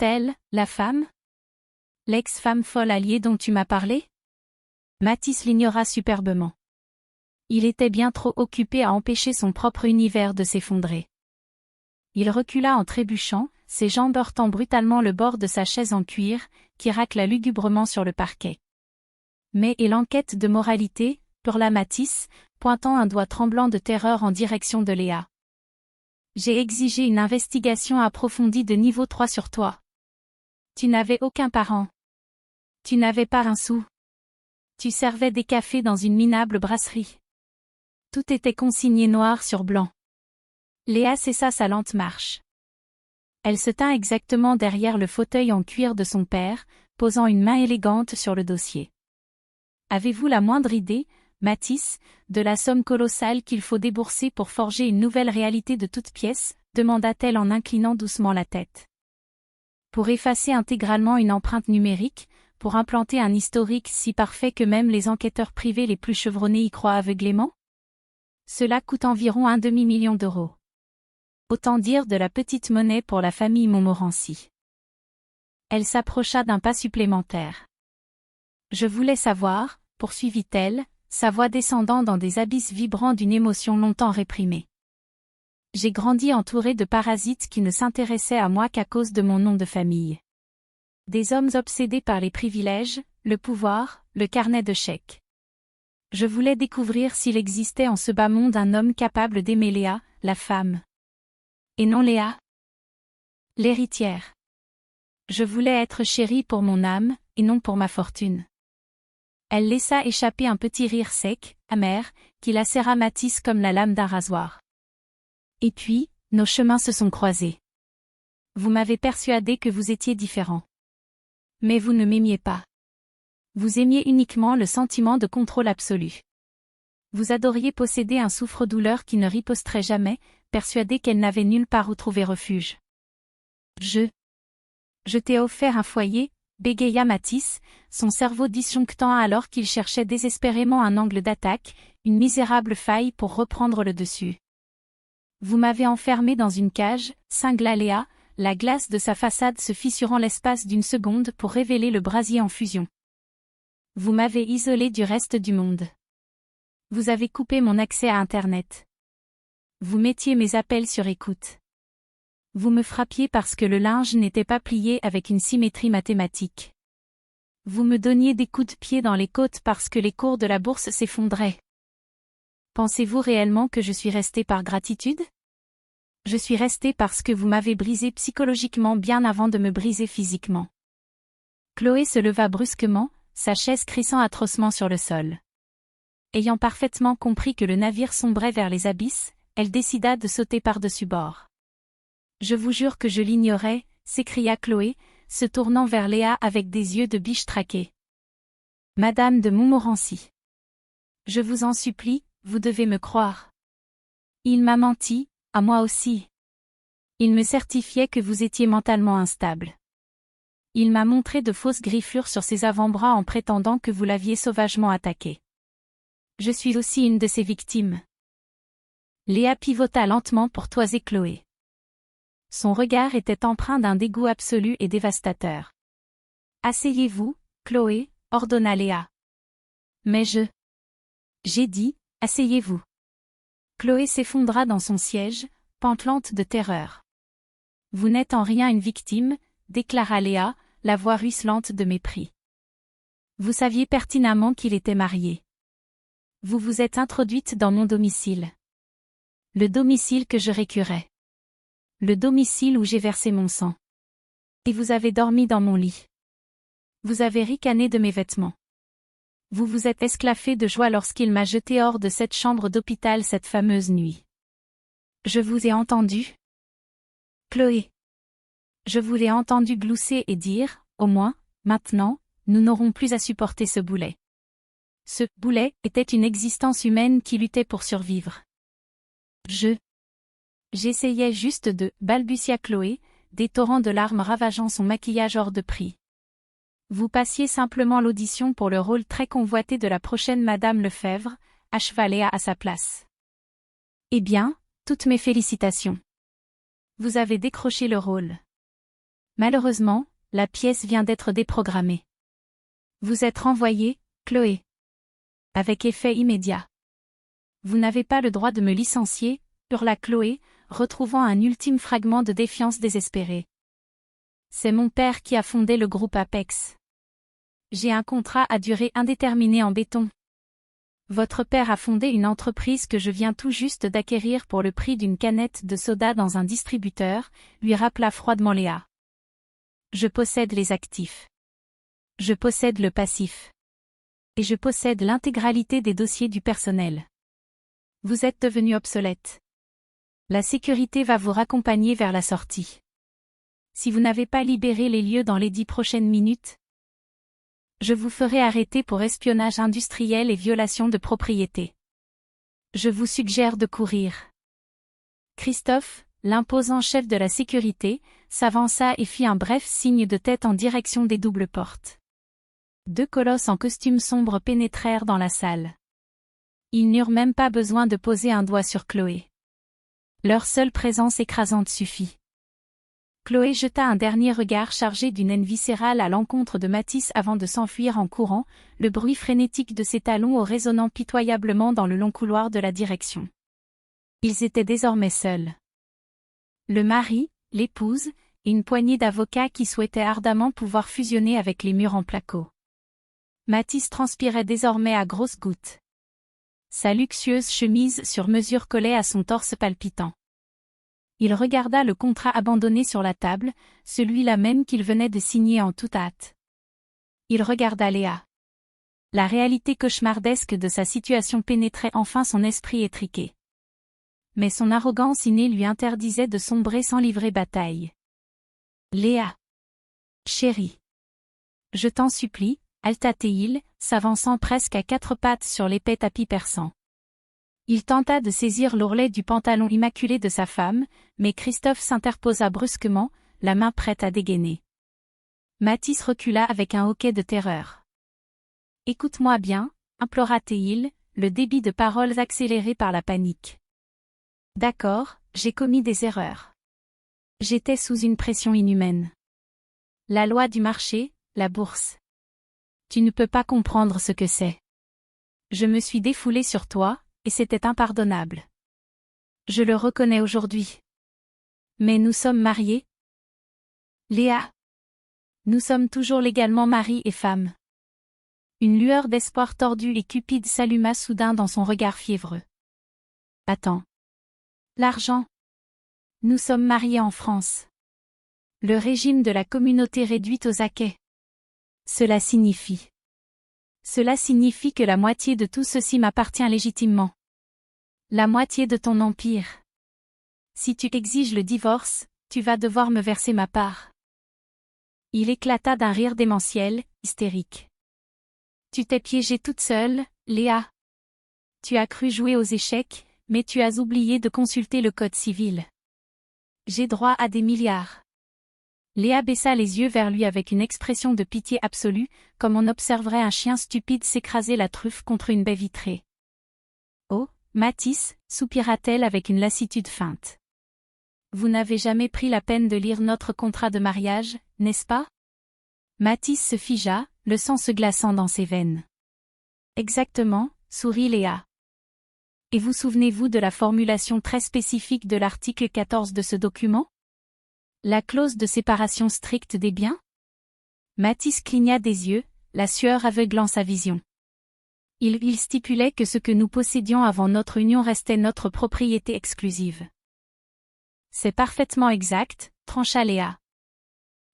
elle, la femme? L'ex-femme folle alliée dont tu m'as parlé? Mathis l'ignora superbement. Il était bien trop occupé à empêcher son propre univers de s'effondrer. Il recula en trébuchant, ses jambes heurtant brutalement le bord de sa chaise en cuir, qui racla lugubrement sur le parquet. Mais et l'enquête de moralité, hurla Mathis, pointant un doigt tremblant de terreur en direction de Léa. J'ai exigé une investigation approfondie de niveau 3 sur toi. Tu n'avais aucun parent. Tu n'avais pas un sou. Tu servais des cafés dans une minable brasserie. Tout était consigné noir sur blanc. Léa cessa sa lente marche. Elle se tint exactement derrière le fauteuil en cuir de son père, posant une main élégante sur le dossier. Avez-vous la moindre idée, Mathis, de la somme colossale qu'il faut débourser pour forger une nouvelle réalité de toutes pièces, demanda-t-elle en inclinant doucement la tête. Pour effacer intégralement une empreinte numérique, pour implanter un historique si parfait que même les enquêteurs privés les plus chevronnés y croient aveuglément? Cela coûte environ 1 demi-million d'euros. Autant dire de la petite monnaie pour la famille Montmorency. Elle s'approcha d'un pas supplémentaire. Je voulais savoir, poursuivit-elle, sa voix descendant dans des abysses vibrants d'une émotion longtemps réprimée. J'ai grandi entouré de parasites qui ne s'intéressaient à moi qu'à cause de mon nom de famille. Des hommes obsédés par les privilèges, le pouvoir, le carnet de chèques. Je voulais découvrir s'il existait en ce bas monde un homme capable d'aimer Léa, la femme. Et non Léa, l'héritière. Je voulais être chérie pour mon âme, et non pour ma fortune. Elle laissa échapper un petit rire sec, amer, qui lacéra Mathis comme la lame d'un rasoir. Et puis, nos chemins se sont croisés. Vous m'avez persuadé que vous étiez différent. Mais vous ne m'aimiez pas. Vous aimiez uniquement le sentiment de contrôle absolu. Vous adoriez posséder un souffre-douleur qui ne riposterait jamais, persuadé qu'elle n'avait nulle part où trouver refuge. Je t'ai offert un foyer, bégaya Mathis, son cerveau disjonctant alors qu'il cherchait désespérément un angle d'attaque, une misérable faille pour reprendre le dessus. Vous m'avez enfermé dans une cage, cingla Léa, la glace de sa façade se fissurant l'espace d'une seconde pour révéler le brasier en fusion. Vous m'avez isolé du reste du monde. Vous avez coupé mon accès à Internet. Vous mettiez mes appels sur écoute. Vous me frappiez parce que le linge n'était pas plié avec une symétrie mathématique. Vous me donniez des coups de pied dans les côtes parce que les cours de la bourse s'effondraient. Pensez-vous réellement que je suis restée par gratitude? Je suis restée parce que vous m'avez brisé psychologiquement bien avant de me briser physiquement. Chloé se leva brusquement, sa chaise crissant atrocement sur le sol. Ayant parfaitement compris que le navire sombrait vers les abysses, elle décida de sauter par-dessus bord. Je vous jure que je l'ignorais, s'écria Chloé, se tournant vers Léa avec des yeux de biche traquée. Madame de Montmorency. Je vous en supplie, vous devez me croire. Il m'a menti, à moi aussi. Il me certifiait que vous étiez mentalement instable. Il m'a montré de fausses griffures sur ses avant-bras en prétendant que vous l'aviez sauvagement attaqué. Je suis aussi une de ses victimes. Léa pivota lentement pour toiser Chloé. Son regard était empreint d'un dégoût absolu et dévastateur. Asseyez-vous, Chloé, ordonna Léa. Mais j'ai dit, asseyez-vous. Chloé s'effondra dans son siège, pantelante de terreur. Vous n'êtes en rien une victime, déclara Léa, la voix ruisselante de mépris. Vous saviez pertinemment qu'il était marié. Vous vous êtes introduite dans mon domicile. Le domicile que je récurais. Le domicile où j'ai versé mon sang. Et vous avez dormi dans mon lit. Vous avez ricané de mes vêtements. Vous vous êtes esclaffé de joie lorsqu'il m'a jeté hors de cette chambre d'hôpital cette fameuse nuit. Je vous ai entendu. Chloé. Je vous l'ai entendu glousser et dire, au moins, maintenant, nous n'aurons plus à supporter ce boulet. Ce boulet était une existence humaine qui luttait pour survivre. J'essayais juste de, balbutia Chloé, des torrents de larmes ravageant son maquillage hors de prix. Vous passiez simplement l'audition pour le rôle très convoité de la prochaine Madame Lefebvre, acheva Léa à sa place. Eh bien, toutes mes félicitations. Vous avez décroché le rôle. Malheureusement, la pièce vient d'être déprogrammée. Vous êtes renvoyée, Chloé. Avec effet immédiat. Vous n'avez pas le droit de me licencier, hurla Chloé, retrouvant un ultime fragment de défiance désespérée. C'est mon père qui a fondé le groupe Apex. J'ai un contrat à durée indéterminée en béton. Votre père a fondé une entreprise que je viens tout juste d'acquérir pour le prix d'une canette de soda dans un distributeur, lui rappela froidement Léa. Je possède les actifs. Je possède le passif. Et je possède l'intégralité des dossiers du personnel. Vous êtes devenu obsolète. La sécurité va vous raccompagner vers la sortie. Si vous n'avez pas libéré les lieux dans les 10 prochaines minutes, je vous ferai arrêter pour espionnage industriel et violation de propriété. Je vous suggère de courir. Christophe, l'imposant chef de la sécurité, s'avança et fit un bref signe de tête en direction des doubles portes. 2 colosses en costume sombre pénétrèrent dans la salle. Ils n'eurent même pas besoin de poser un doigt sur Chloé. Leur seule présence écrasante suffit. Chloé jeta un dernier regard chargé d'une haine viscérale à l'encontre de Mathis avant de s'enfuir en courant, le bruit frénétique de ses talons résonnant pitoyablement dans le long couloir de la direction. Ils étaient désormais seuls. Le mari, l'épouse, et une poignée d'avocats qui souhaitaient ardemment pouvoir fusionner avec les murs en placo. Mathis transpirait désormais à grosses gouttes. Sa luxueuse chemise sur mesure collait à son torse palpitant. Il regarda le contrat abandonné sur la table, celui-là même qu'il venait de signer en toute hâte. Il regarda Léa. La réalité cauchemardesque de sa situation pénétrait enfin son esprit étriqué. Mais son arrogance innée lui interdisait de sombrer sans livrer bataille. Léa. Chérie. Je t'en supplie, Alta-Théil, s'avançant presque à 4 pattes sur l'épais tapis persan. Il tenta de saisir l'ourlet du pantalon immaculé de sa femme, mais Christophe s'interposa brusquement, la main prête à dégainer. Mathis recula avec un hoquet de terreur. « Écoute-moi bien » implora Théil, le débit de paroles accéléré par la panique. « D'accord, j'ai commis des erreurs. J'étais sous une pression inhumaine. La loi du marché, la bourse. Tu ne peux pas comprendre ce que c'est. Je me suis défoulée sur toi, et c'était impardonnable. Je le reconnais aujourd'hui. Mais nous sommes mariés. Léa. Nous sommes toujours légalement mari et femme. Une lueur d'espoir tordue et cupide s'alluma soudain dans son regard fiévreux. Attends. L'argent. Nous sommes mariés en France. Le régime de la communauté réduite aux acquêts. Cela signifie que la moitié de tout ceci m'appartient légitimement. La moitié de ton empire. Si tu exiges le divorce, tu vas devoir me verser ma part. Il éclata d'un rire démentiel, hystérique. Tu t'es piégée toute seule, Léa. Tu as cru jouer aux échecs, mais tu as oublié de consulter le code civil. J'ai droit à des milliards. Léa baissa les yeux vers lui avec une expression de pitié absolue, comme on observerait un chien stupide s'écraser la truffe contre une baie vitrée. Oh, Mathis, soupira-t-elle avec une lassitude feinte. Vous n'avez jamais pris la peine de lire notre contrat de mariage, n'est-ce pas? Mathis se figea, le sang se glaçant dans ses veines. Exactement, sourit Léa. Et vous souvenez-vous de la formulation très spécifique de l'article 14 de ce document? La clause de séparation stricte des biens? Mathis cligna des yeux, la sueur aveuglant sa vision. Il stipulait que ce que nous possédions avant notre union restait notre propriété exclusive. C'est parfaitement exact, trancha Léa.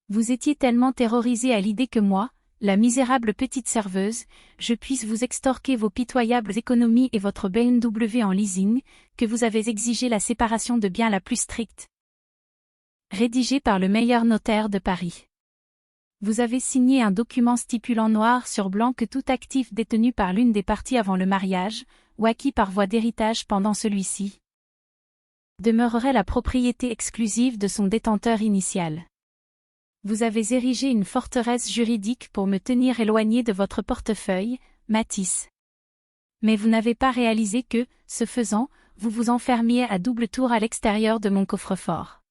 Vous étiez tellement terrorisé à l'idée que moi, la misérable petite serveuse, je puisse vous extorquer vos pitoyables économies et votre BMW en leasing, que vous avez exigé la séparation de biens la plus stricte. Rédigée par le meilleur notaire de Paris. Vous avez signé un document stipulant noir sur blanc que tout actif détenu par l'une des parties avant le mariage, ou acquis par voie d'héritage pendant celui-ci, demeurerait la propriété exclusive de son détenteur initial. Vous avez érigé une forteresse juridique pour me tenir éloigné de votre portefeuille, Matisse. Mais vous n'avez pas réalisé que, ce faisant, vous vous enfermiez à double tour à l'extérieur de mon coffre-fort.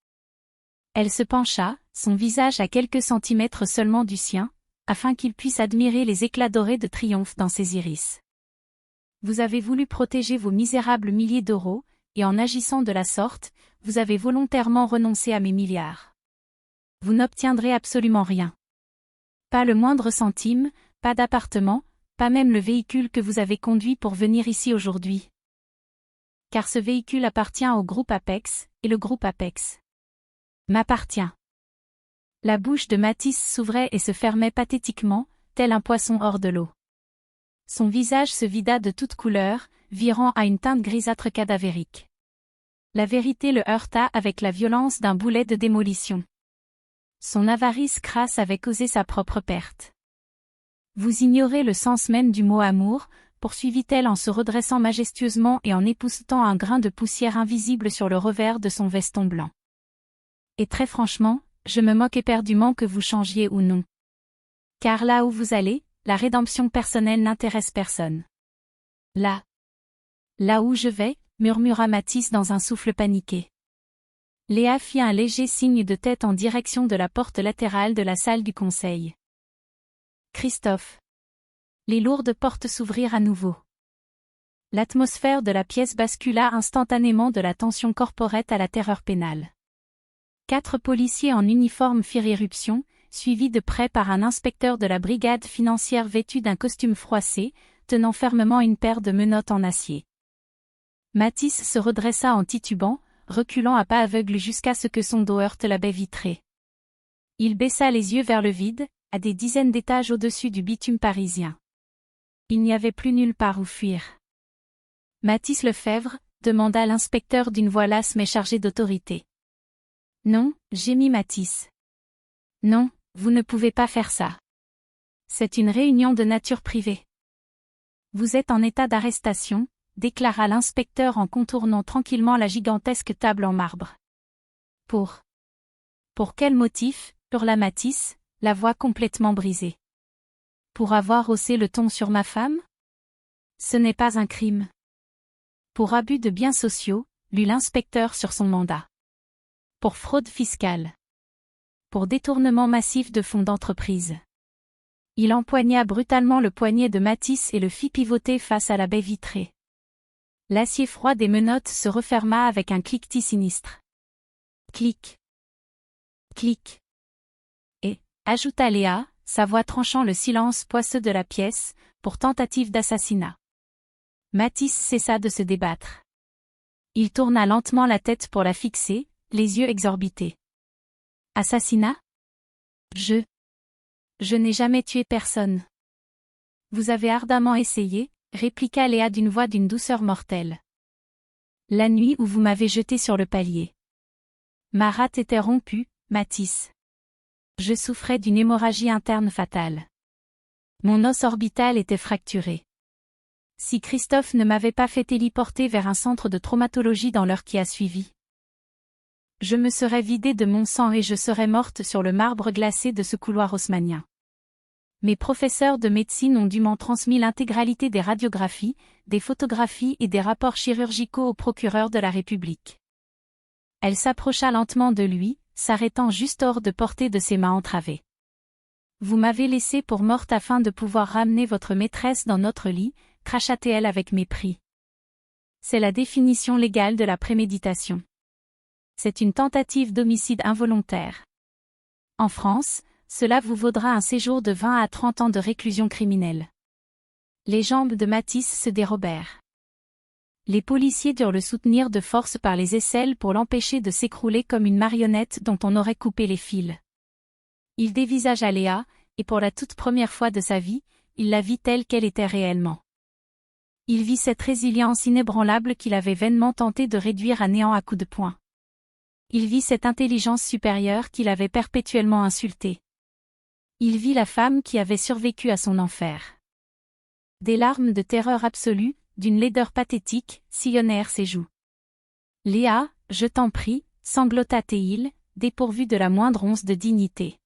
Elle se pencha, son visage à quelques centimètres seulement du sien, afin qu'il puisse admirer les éclats dorés de triomphe dans ses iris. Vous avez voulu protéger vos misérables milliers d'euros, et en agissant de la sorte, vous avez volontairement renoncé à mes milliards. Vous n'obtiendrez absolument rien. Pas le moindre centime, pas d'appartement, pas même le véhicule que vous avez conduit pour venir ici aujourd'hui. Car ce véhicule appartient au groupe Apex, et le groupe Apex m'appartient. La bouche de Matisse s'ouvrait et se fermait pathétiquement, tel un poisson hors de l'eau. Son visage se vida de toute couleur, virant à une teinte grisâtre cadavérique. La vérité le heurta avec la violence d'un boulet de démolition. Son avarice crasse avait causé sa propre perte. Vous ignorez le sens même du mot amour, poursuivit-elle en se redressant majestueusement et en époussetant un grain de poussière invisible sur le revers de son veston blanc. Et très franchement, je me moque éperdument que vous changiez ou non. Car là où vous allez, la rédemption personnelle n'intéresse personne. Là où je vais, murmura Matisse dans un souffle paniqué. Léa fit un léger signe de tête en direction de la porte latérale de la salle du conseil. Christophe. Les lourdes portes s'ouvrirent à nouveau. L'atmosphère de la pièce bascula instantanément de la tension corporate à la terreur pénale. 4 policiers en uniforme firent irruption, suivis de près par un inspecteur de la brigade financière vêtu d'un costume froissé, tenant fermement une paire de menottes en acier. Matisse se redressa en titubant, reculant à pas aveugles jusqu'à ce que son dos heurte la baie vitrée. Il baissa les yeux vers le vide, à des dizaines d'étages au-dessus du bitume parisien. Il n'y avait plus nulle part où fuir. Matisse Lefebvre, demanda l'inspecteur d'une voix lasse mais chargée d'autorité. Non, gémit Matisse. Non, vous ne pouvez pas faire ça. C'est une réunion de nature privée. Vous êtes en état d'arrestation, déclara l'inspecteur en contournant tranquillement la gigantesque table en marbre. Pour quel motif, hurla Matisse, la voix complètement brisée. Pour avoir haussé le ton sur ma femme? Ce n'est pas un crime. Pour abus de biens sociaux, lut l'inspecteur sur son mandat. Pour fraude fiscale. Pour détournement massif de fonds d'entreprise. Il empoigna brutalement le poignet de Matisse et le fit pivoter face à la baie vitrée. L'acier froid des menottes se referma avec un cliquetis sinistre. Clic. Clic. Et, ajouta Léa, sa voix tranchant le silence poisseux de la pièce, pour tentative d'assassinat. Matisse cessa de se débattre. Il tourna lentement la tête pour la fixer, les yeux exorbités. Assassinat? Je n'ai jamais tué personne. Vous avez ardemment essayé, répliqua Léa d'une voix d'une douceur mortelle. La nuit où vous m'avez jeté sur le palier. Ma rate était rompue, Matisse. Je souffrais d'une hémorragie interne fatale. Mon os orbital était fracturé. Si Christophe ne m'avait pas fait téléporter vers un centre de traumatologie dans l'heure qui a suivi, je me serais vidée de mon sang et je serais morte sur le marbre glacé de ce couloir haussmannien. Mes professeurs de médecine ont dû m'en transmis l'intégralité des radiographies, des photographies et des rapports chirurgicaux au procureur de la République. Elle s'approcha lentement de lui, s'arrêtant juste hors de portée de ses mains entravées. Vous m'avez laissée pour morte afin de pouvoir ramener votre maîtresse dans notre lit, cracha-t-elle avec mépris. C'est la définition légale de la préméditation. C'est une tentative d'homicide involontaire. En France, cela vous vaudra un séjour de 20 à 30 ans de réclusion criminelle. Les jambes de Matisse se dérobèrent. Les policiers durent le soutenir de force par les aisselles pour l'empêcher de s'écrouler comme une marionnette dont on aurait coupé les fils. Il dévisagea Léa, et pour la toute première fois de sa vie, il la vit telle qu'elle était réellement. Il vit cette résilience inébranlable qu'il avait vainement tenté de réduire à néant à coups de poing. Il vit cette intelligence supérieure qu'il avait perpétuellement insultée. Il vit la femme qui avait survécu à son enfer. Des larmes de terreur absolue, d'une laideur pathétique, sillonnèrent ses joues. « Léa, je t'en prie, » sanglota-t-il, dépourvu de la moindre once de dignité.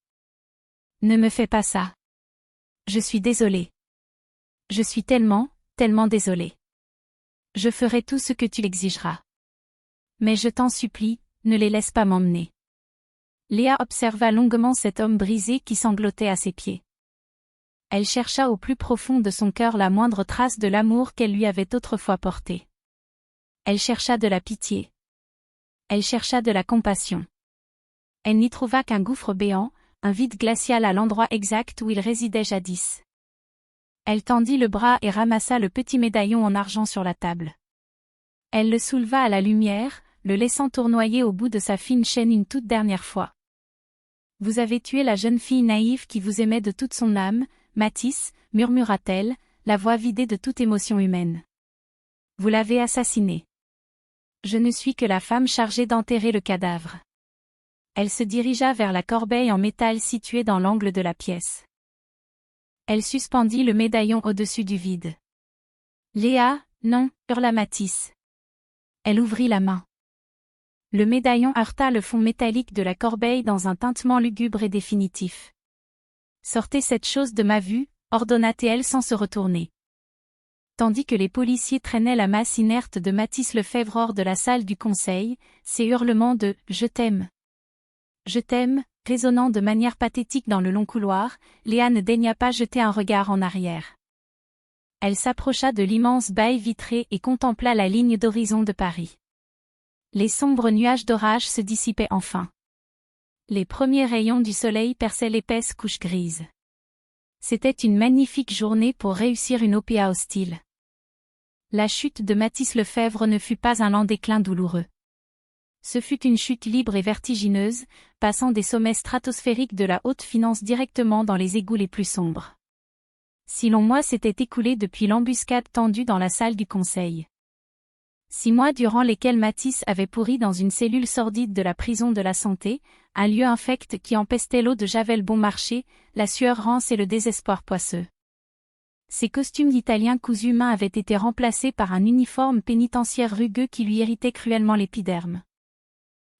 « Ne me fais pas ça. Je suis désolé. Je suis tellement désolé. Je ferai tout ce que tu exigeras. Mais je t'en supplie, ne les laisse pas m'emmener. » Léa observa longuement cet homme brisé qui sanglotait à ses pieds. Elle chercha au plus profond de son cœur la moindre trace de l'amour qu'elle lui avait autrefois porté. Elle chercha de la pitié. Elle chercha de la compassion. Elle n'y trouva qu'un gouffre béant, un vide glacial à l'endroit exact où il résidait jadis. Elle tendit le bras et ramassa le petit médaillon en argent sur la table. Elle le souleva à la lumière, le laissant tournoyer au bout de sa fine chaîne une toute dernière fois. « Vous avez tué la jeune fille naïve qui vous aimait de toute son âme, Mathis, murmura-t-elle, la voix vidée de toute émotion humaine. Vous l'avez assassinée. Je ne suis que la femme chargée d'enterrer le cadavre. » Elle se dirigea vers la corbeille en métal située dans l'angle de la pièce. Elle suspendit le médaillon au-dessus du vide. « Léa, non, hurla Mathis. » Elle ouvrit la main. Le médaillon heurta le fond métallique de la corbeille dans un tintement lugubre et définitif. « Sortez cette chose de ma vue, » ordonna-t-elle sans se retourner. Tandis que les policiers traînaient la masse inerte de Mathis Lefebvre hors de la salle du conseil, ses hurlements de « Je t'aime. Je t'aime » résonnant de manière pathétique dans le long couloir, Léa ne daigna pas jeter un regard en arrière. Elle s'approcha de l'immense bail vitré et contempla la ligne d'horizon de Paris. Les sombres nuages d'orage se dissipaient enfin. Les premiers rayons du soleil perçaient l'épaisse couche grise. C'était une magnifique journée pour réussir une OPA hostile. La chute de Mathis Lefebvre ne fut pas un lent déclin douloureux. Ce fut une chute libre et vertigineuse, passant des sommets stratosphériques de la haute finance directement dans les égouts les plus sombres. 6 longs mois s'étaient écoulés depuis l'embuscade tendue dans la salle du conseil. 6 mois durant lesquels Mathis avait pourri dans une cellule sordide de la prison de la santé, un lieu infect qui empestait l'eau de javel bon marché, la sueur rance et le désespoir poisseux. Ses costumes d'Italien cousus main avaient été remplacés par un uniforme pénitentiaire rugueux qui lui irritait cruellement l'épiderme.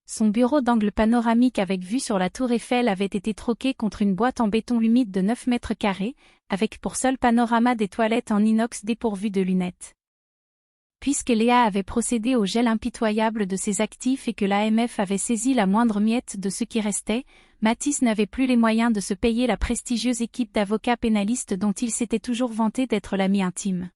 Son bureau d'angle panoramique avec vue sur la tour Eiffel avait été troqué contre une boîte en béton humide de 9 mètres carrés, avec pour seul panorama des toilettes en inox dépourvues de lunettes. Puisque Léa avait procédé au gel impitoyable de ses actifs et que l'AMF avait saisi la moindre miette de ce qui restait, Mathis n'avait plus les moyens de se payer la prestigieuse équipe d'avocats pénalistes dont il s'était toujours vanté d'être l'ami intime.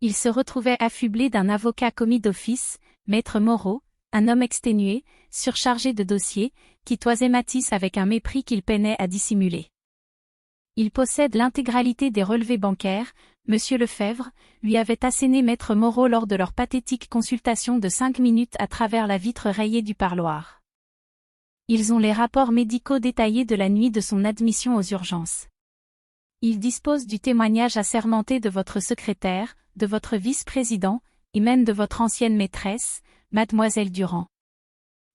Il se retrouvait affublé d'un avocat commis d'office, Maître Moreau, un homme exténué, surchargé de dossiers, qui toisait Mathis avec un mépris qu'il peinait à dissimuler. Il possède l'intégralité des relevés bancaires, Monsieur Lefebvre lui avait asséné Maître Moreau lors de leur pathétique consultation de 5 minutes à travers la vitre rayée du parloir. Ils ont les rapports médicaux détaillés de la nuit de son admission aux urgences. Ils disposent du témoignage assermenté de votre secrétaire, de votre vice-président, et même de votre ancienne maîtresse, Mademoiselle Durand.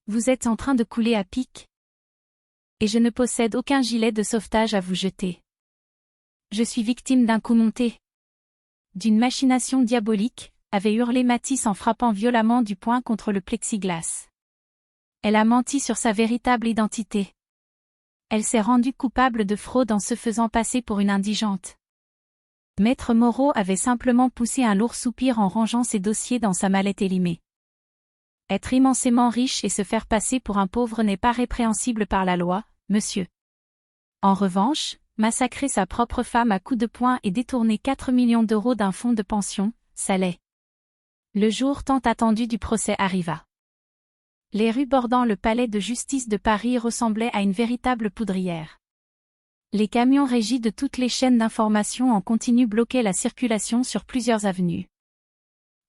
Vous êtes en train de couler à pic. Et je ne possède aucun gilet de sauvetage à vous jeter. Je suis victime d'un coup monté. D'une machination diabolique, avait hurlé Mathis en frappant violemment du poing contre le plexiglas. Elle a menti sur sa véritable identité. Elle s'est rendue coupable de fraude en se faisant passer pour une indigente. Maître Moreau avait simplement poussé un lourd soupir en rangeant ses dossiers dans sa mallette élimée. Être immensément riche et se faire passer pour un pauvre n'est pas répréhensible par la loi, monsieur. En revanche, massacrer sa propre femme à coups de poing et détourner 4 millions d'euros d'un fonds de pension, ça l'est. Le jour tant attendu du procès arriva. Les rues bordant le palais de justice de Paris ressemblaient à une véritable poudrière. Les camions régis de toutes les chaînes d'information en continu bloquaient la circulation sur plusieurs avenues.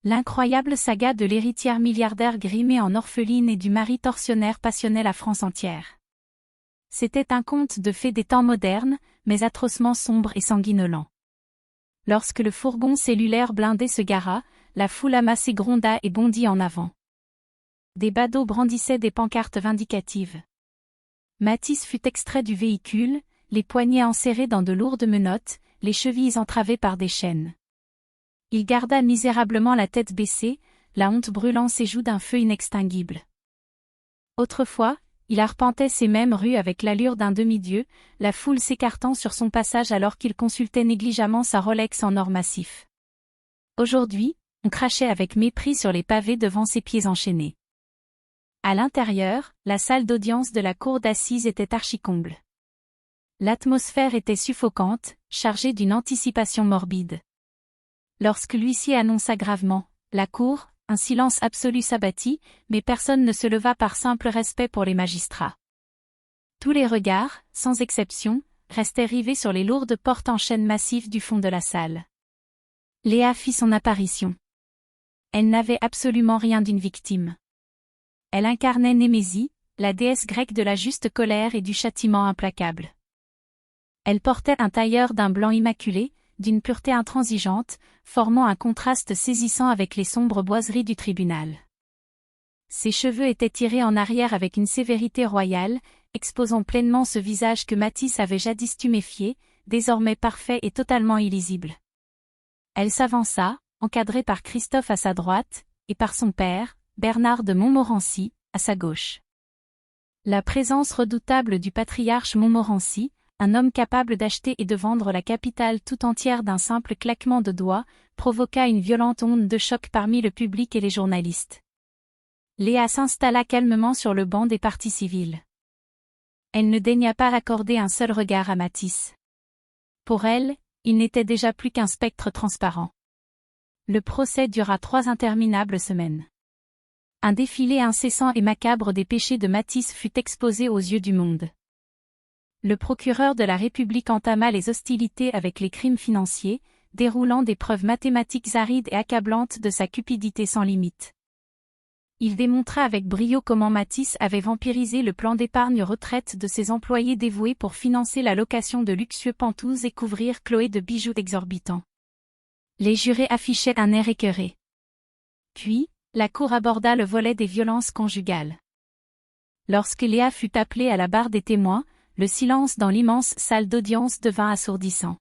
L'incroyable saga de l'héritière milliardaire grimée en orpheline et du mari tortionnaire passionnait la France entière. C'était un conte de fées des temps modernes, mais atrocement sombre et sanguinolent. Lorsque le fourgon cellulaire blindé se gara, la foule amassée gronda et bondit en avant. Des badauds brandissaient des pancartes vindicatives. Matisse fut extrait du véhicule, les poignets enserrés dans de lourdes menottes, les chevilles entravées par des chaînes. Il garda misérablement la tête baissée, la honte brûlant ses joues d'un feu inextinguible. Autrefois, il arpentait ces mêmes rues avec l'allure d'un demi-dieu, la foule s'écartant sur son passage alors qu'il consultait négligemment sa Rolex en or massif. Aujourd'hui, on crachait avec mépris sur les pavés devant ses pieds enchaînés. À l'intérieur, la salle d'audience de la cour d'assises était archi-comble. L'atmosphère était suffocante, chargée d'une anticipation morbide. Lorsque l'huissier annonça gravement « La cour », un silence absolu s'abattit, mais personne ne se leva par simple respect pour les magistrats. Tous les regards, sans exception, restaient rivés sur les lourdes portes en chêne massif du fond de la salle. Léa fit son apparition. Elle n'avait absolument rien d'une victime. Elle incarnait Némésie, la déesse grecque de la juste colère et du châtiment implacable. Elle portait un tailleur d'un blanc immaculé, d'une pureté intransigeante, formant un contraste saisissant avec les sombres boiseries du tribunal. Ses cheveux étaient tirés en arrière avec une sévérité royale, exposant pleinement ce visage que Matisse avait jadis tuméfié, désormais parfait et totalement illisible. Elle s'avança, encadrée par Christophe à sa droite, et par son père, Bernard de Montmorency, à sa gauche. La présence redoutable du patriarche Montmorency, un homme capable d'acheter et de vendre la capitale tout entière d'un simple claquement de doigts, provoqua une violente onde de choc parmi le public et les journalistes. Léa s'installa calmement sur le banc des parties civiles. Elle ne daigna pas accorder un seul regard à Matisse. Pour elle, il n'était déjà plus qu'un spectre transparent. Le procès dura 3 interminables semaines. Un défilé incessant et macabre des péchés de Matisse fut exposé aux yeux du monde. Le procureur de la République entama les hostilités avec les crimes financiers, déroulant des preuves mathématiques arides et accablantes de sa cupidité sans limite. Il démontra avec brio comment Matisse avait vampirisé le plan d'épargne retraite de ses employés dévoués pour financer la location de luxueux pantous et couvrir Chloé de bijoux exorbitants. Les jurés affichaient un air écœuré. Puis, la cour aborda le volet des violences conjugales. Lorsque Léa fut appelée à la barre des témoins, le silence dans l'immense salle d'audience devint assourdissant.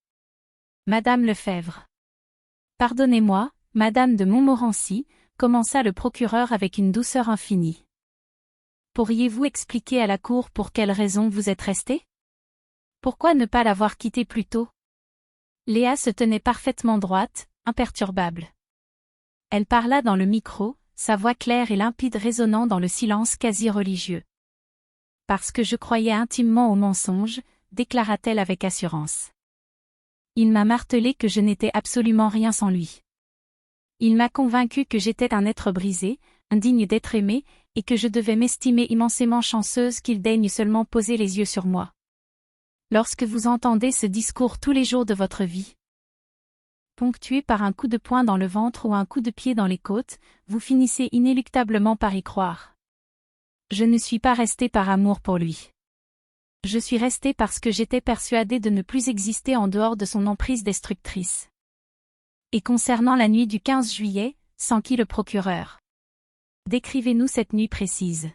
Madame Lefebvre. Pardonnez-moi, Madame de Montmorency, commença le procureur avec une douceur infinie. Pourriez-vous expliquer à la cour pour quelle raison vous êtes restée? Pourquoi ne pas l'avoir quittée plus tôt? Léa se tenait parfaitement droite, imperturbable. Elle parla dans le micro, sa voix claire et limpide résonnant dans le silence quasi religieux. Parce que je croyais intimement au mensonge, déclara-t-elle avec assurance. Il m'a martelé que je n'étais absolument rien sans lui. Il m'a convaincu que j'étais un être brisé, indigne d'être aimé, et que je devais m'estimer immensément chanceuse qu'il daigne seulement poser les yeux sur moi. Lorsque vous entendez ce discours tous les jours de votre vie, ponctué par un coup de poing dans le ventre ou un coup de pied dans les côtes, vous finissez inéluctablement par y croire. Je ne suis pas restée par amour pour lui. Je suis restée parce que j'étais persuadée de ne plus exister en dehors de son emprise destructrice. Et concernant la nuit du 15 juillet, s'enquit le procureur. Décrivez-nous cette nuit précise.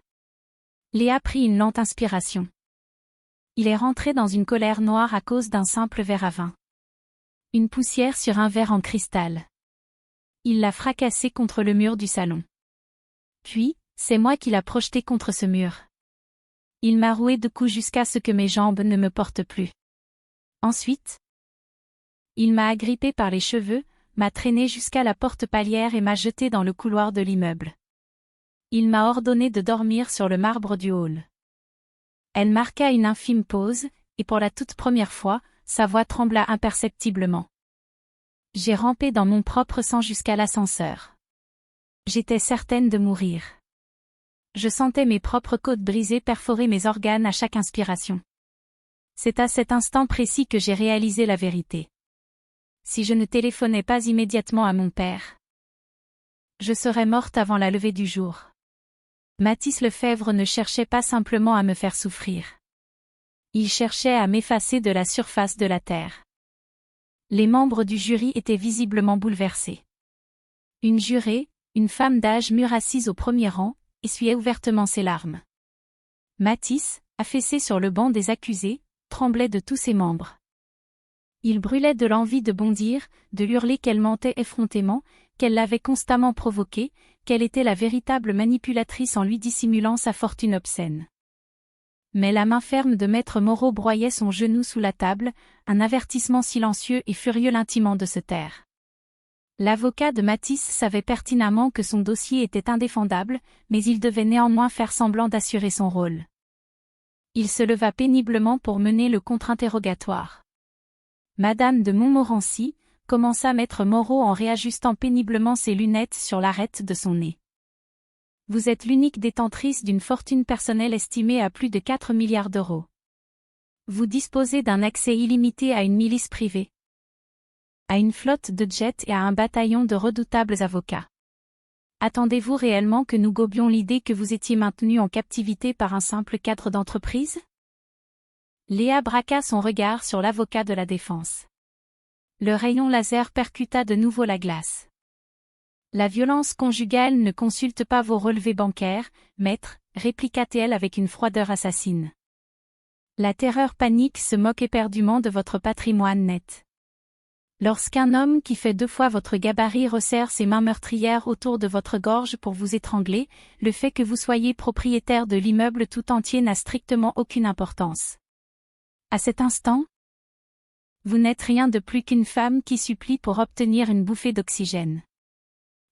Léa prit une lente inspiration. Il est rentré dans une colère noire à cause d'un simple verre à vin. Une poussière sur un verre en cristal. Il l'a fracassé contre le mur du salon. Puis, c'est moi qui l'a projeté contre ce mur. Il m'a roué de coups jusqu'à ce que mes jambes ne me portent plus. Ensuite, il m'a agrippé par les cheveux, m'a traîné jusqu'à la porte palière et m'a jeté dans le couloir de l'immeuble. Il m'a ordonné de dormir sur le marbre du hall. Elle marqua une infime pause, et pour la toute première fois, sa voix trembla imperceptiblement. J'ai rampé dans mon propre sang jusqu'à l'ascenseur. J'étais certaine de mourir. Je sentais mes propres côtes brisées perforer mes organes à chaque inspiration. C'est à cet instant précis que j'ai réalisé la vérité. Si je ne téléphonais pas immédiatement à mon père, Je serais morte avant la levée du jour. Mathis Lefebvre ne cherchait pas simplement à me faire souffrir. Il cherchait à m'effacer de la surface de la terre. Les membres du jury étaient visiblement bouleversés. Une jurée, une femme d'âge mûr assise au premier rang, essuyait ouvertement ses larmes. Mathis, affaissé sur le banc des accusés, tremblait de tous ses membres. Il brûlait de l'envie de bondir, de hurler qu'elle mentait effrontément, qu'elle l'avait constamment provoqué, qu'elle était la véritable manipulatrice en lui dissimulant sa fortune obscène. Mais la main ferme de Maître Moreau broyait son genou sous la table, un avertissement silencieux et furieux l'intimant de se taire. L'avocat de Mathis savait pertinemment que son dossier était indéfendable, mais il devait néanmoins faire semblant d'assurer son rôle. Il se leva péniblement pour mener le contre-interrogatoire. Madame de Montmorency, commença Maître Moreau en réajustant péniblement ses lunettes sur l'arête de son nez. Vous êtes l'unique détentrice d'une fortune personnelle estimée à plus de 4 milliards d'euros. Vous disposez d'un accès illimité à une milice privée, à une flotte de jets et à un bataillon de redoutables avocats. Attendez-vous réellement que nous gobions l'idée que vous étiez maintenue en captivité par un simple cadre d'entreprise? Léa braqua son regard sur l'avocat de la défense. Le rayon laser percuta de nouveau la glace. La violence conjugale ne consulte pas vos relevés bancaires, maître, répliqua-t-elle avec une froideur assassine. La terreur panique se moque éperdument de votre patrimoine net. Lorsqu'un homme qui fait 2 fois votre gabarit resserre ses mains meurtrières autour de votre gorge pour vous étrangler, le fait que vous soyez propriétaire de l'immeuble tout entier n'a strictement aucune importance. À cet instant, vous n'êtes rien de plus qu'une femme qui supplie pour obtenir une bouffée d'oxygène.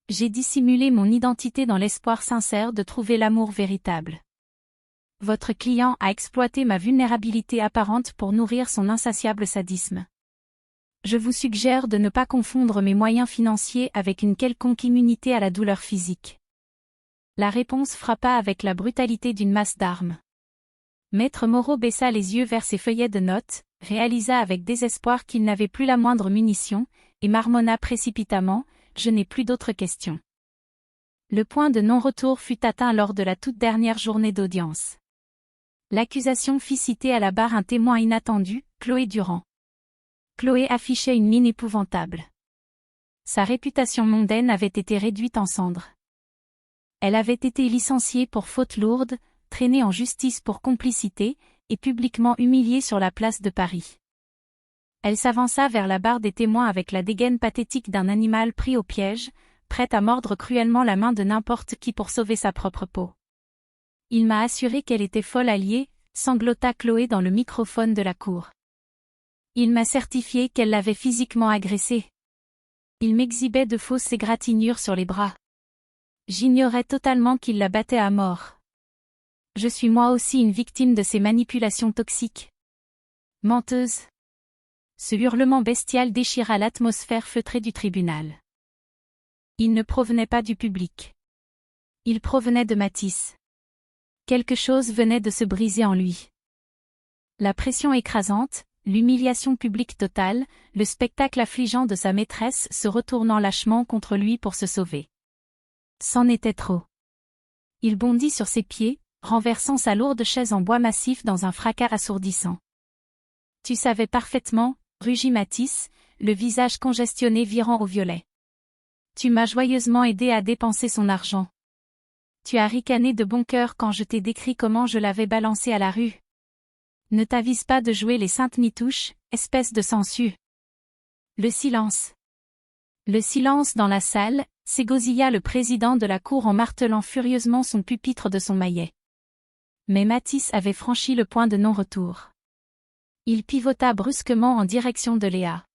J'ai dissimulé mon identité dans l'espoir sincère de trouver l'amour véritable. Votre client a exploité ma vulnérabilité apparente pour nourrir son insatiable sadisme. Je vous suggère de ne pas confondre mes moyens financiers avec une quelconque immunité à la douleur physique. La réponse frappa avec la brutalité d'une masse d'armes. Maître Moreau baissa les yeux vers ses feuillets de notes, réalisa avec désespoir qu'il n'avait plus la moindre munition, et marmonna précipitamment, « Je n'ai plus d'autres questions. » Le point de non-retour fut atteint lors de la toute dernière journée d'audience. L'accusation fit citer à la barre un témoin inattendu, Chloé Durand. Chloé affichait une mine épouvantable. Sa réputation mondaine avait été réduite en cendres. Elle avait été licenciée pour faute lourde, traînée en justice pour complicité, et publiquement humiliée sur la place de Paris. Elle s'avança vers la barre des témoins avec la dégaine pathétique d'un animal pris au piège, prête à mordre cruellement la main de n'importe qui pour sauver sa propre peau. Il m'a assuré qu'elle était folle alliée, sanglota Chloé dans le microphone de la cour. Il m'a certifié qu'elle l'avait physiquement agressée. Il m'exhibait de fausses égratignures sur les bras. J'ignorais totalement qu'il la battait à mort. Je suis moi aussi une victime de ces manipulations toxiques. Menteuse. Ce hurlement bestial déchira l'atmosphère feutrée du tribunal. Il ne provenait pas du public. Il provenait de Mathis. Quelque chose venait de se briser en lui. La pression écrasante, l'humiliation publique totale, le spectacle affligeant de sa maîtresse se retournant lâchement contre lui pour se sauver. C'en était trop. Il bondit sur ses pieds, renversant sa lourde chaise en bois massif dans un fracas assourdissant. Tu savais parfaitement, rugit Mathis, le visage congestionné virant au violet. Tu m'as joyeusement aidé à dépenser son argent. Tu as ricané de bon cœur quand je t'ai décrit comment je l'avais balancé à la rue. Ne t'avise pas de jouer les saintes nitouches, espèce de sangsue. Le silence. Le silence dans la salle, s'égosilla le président de la cour en martelant furieusement son pupitre de son maillet. Mais Mathis avait franchi le point de non-retour. Il pivota brusquement en direction de Léa.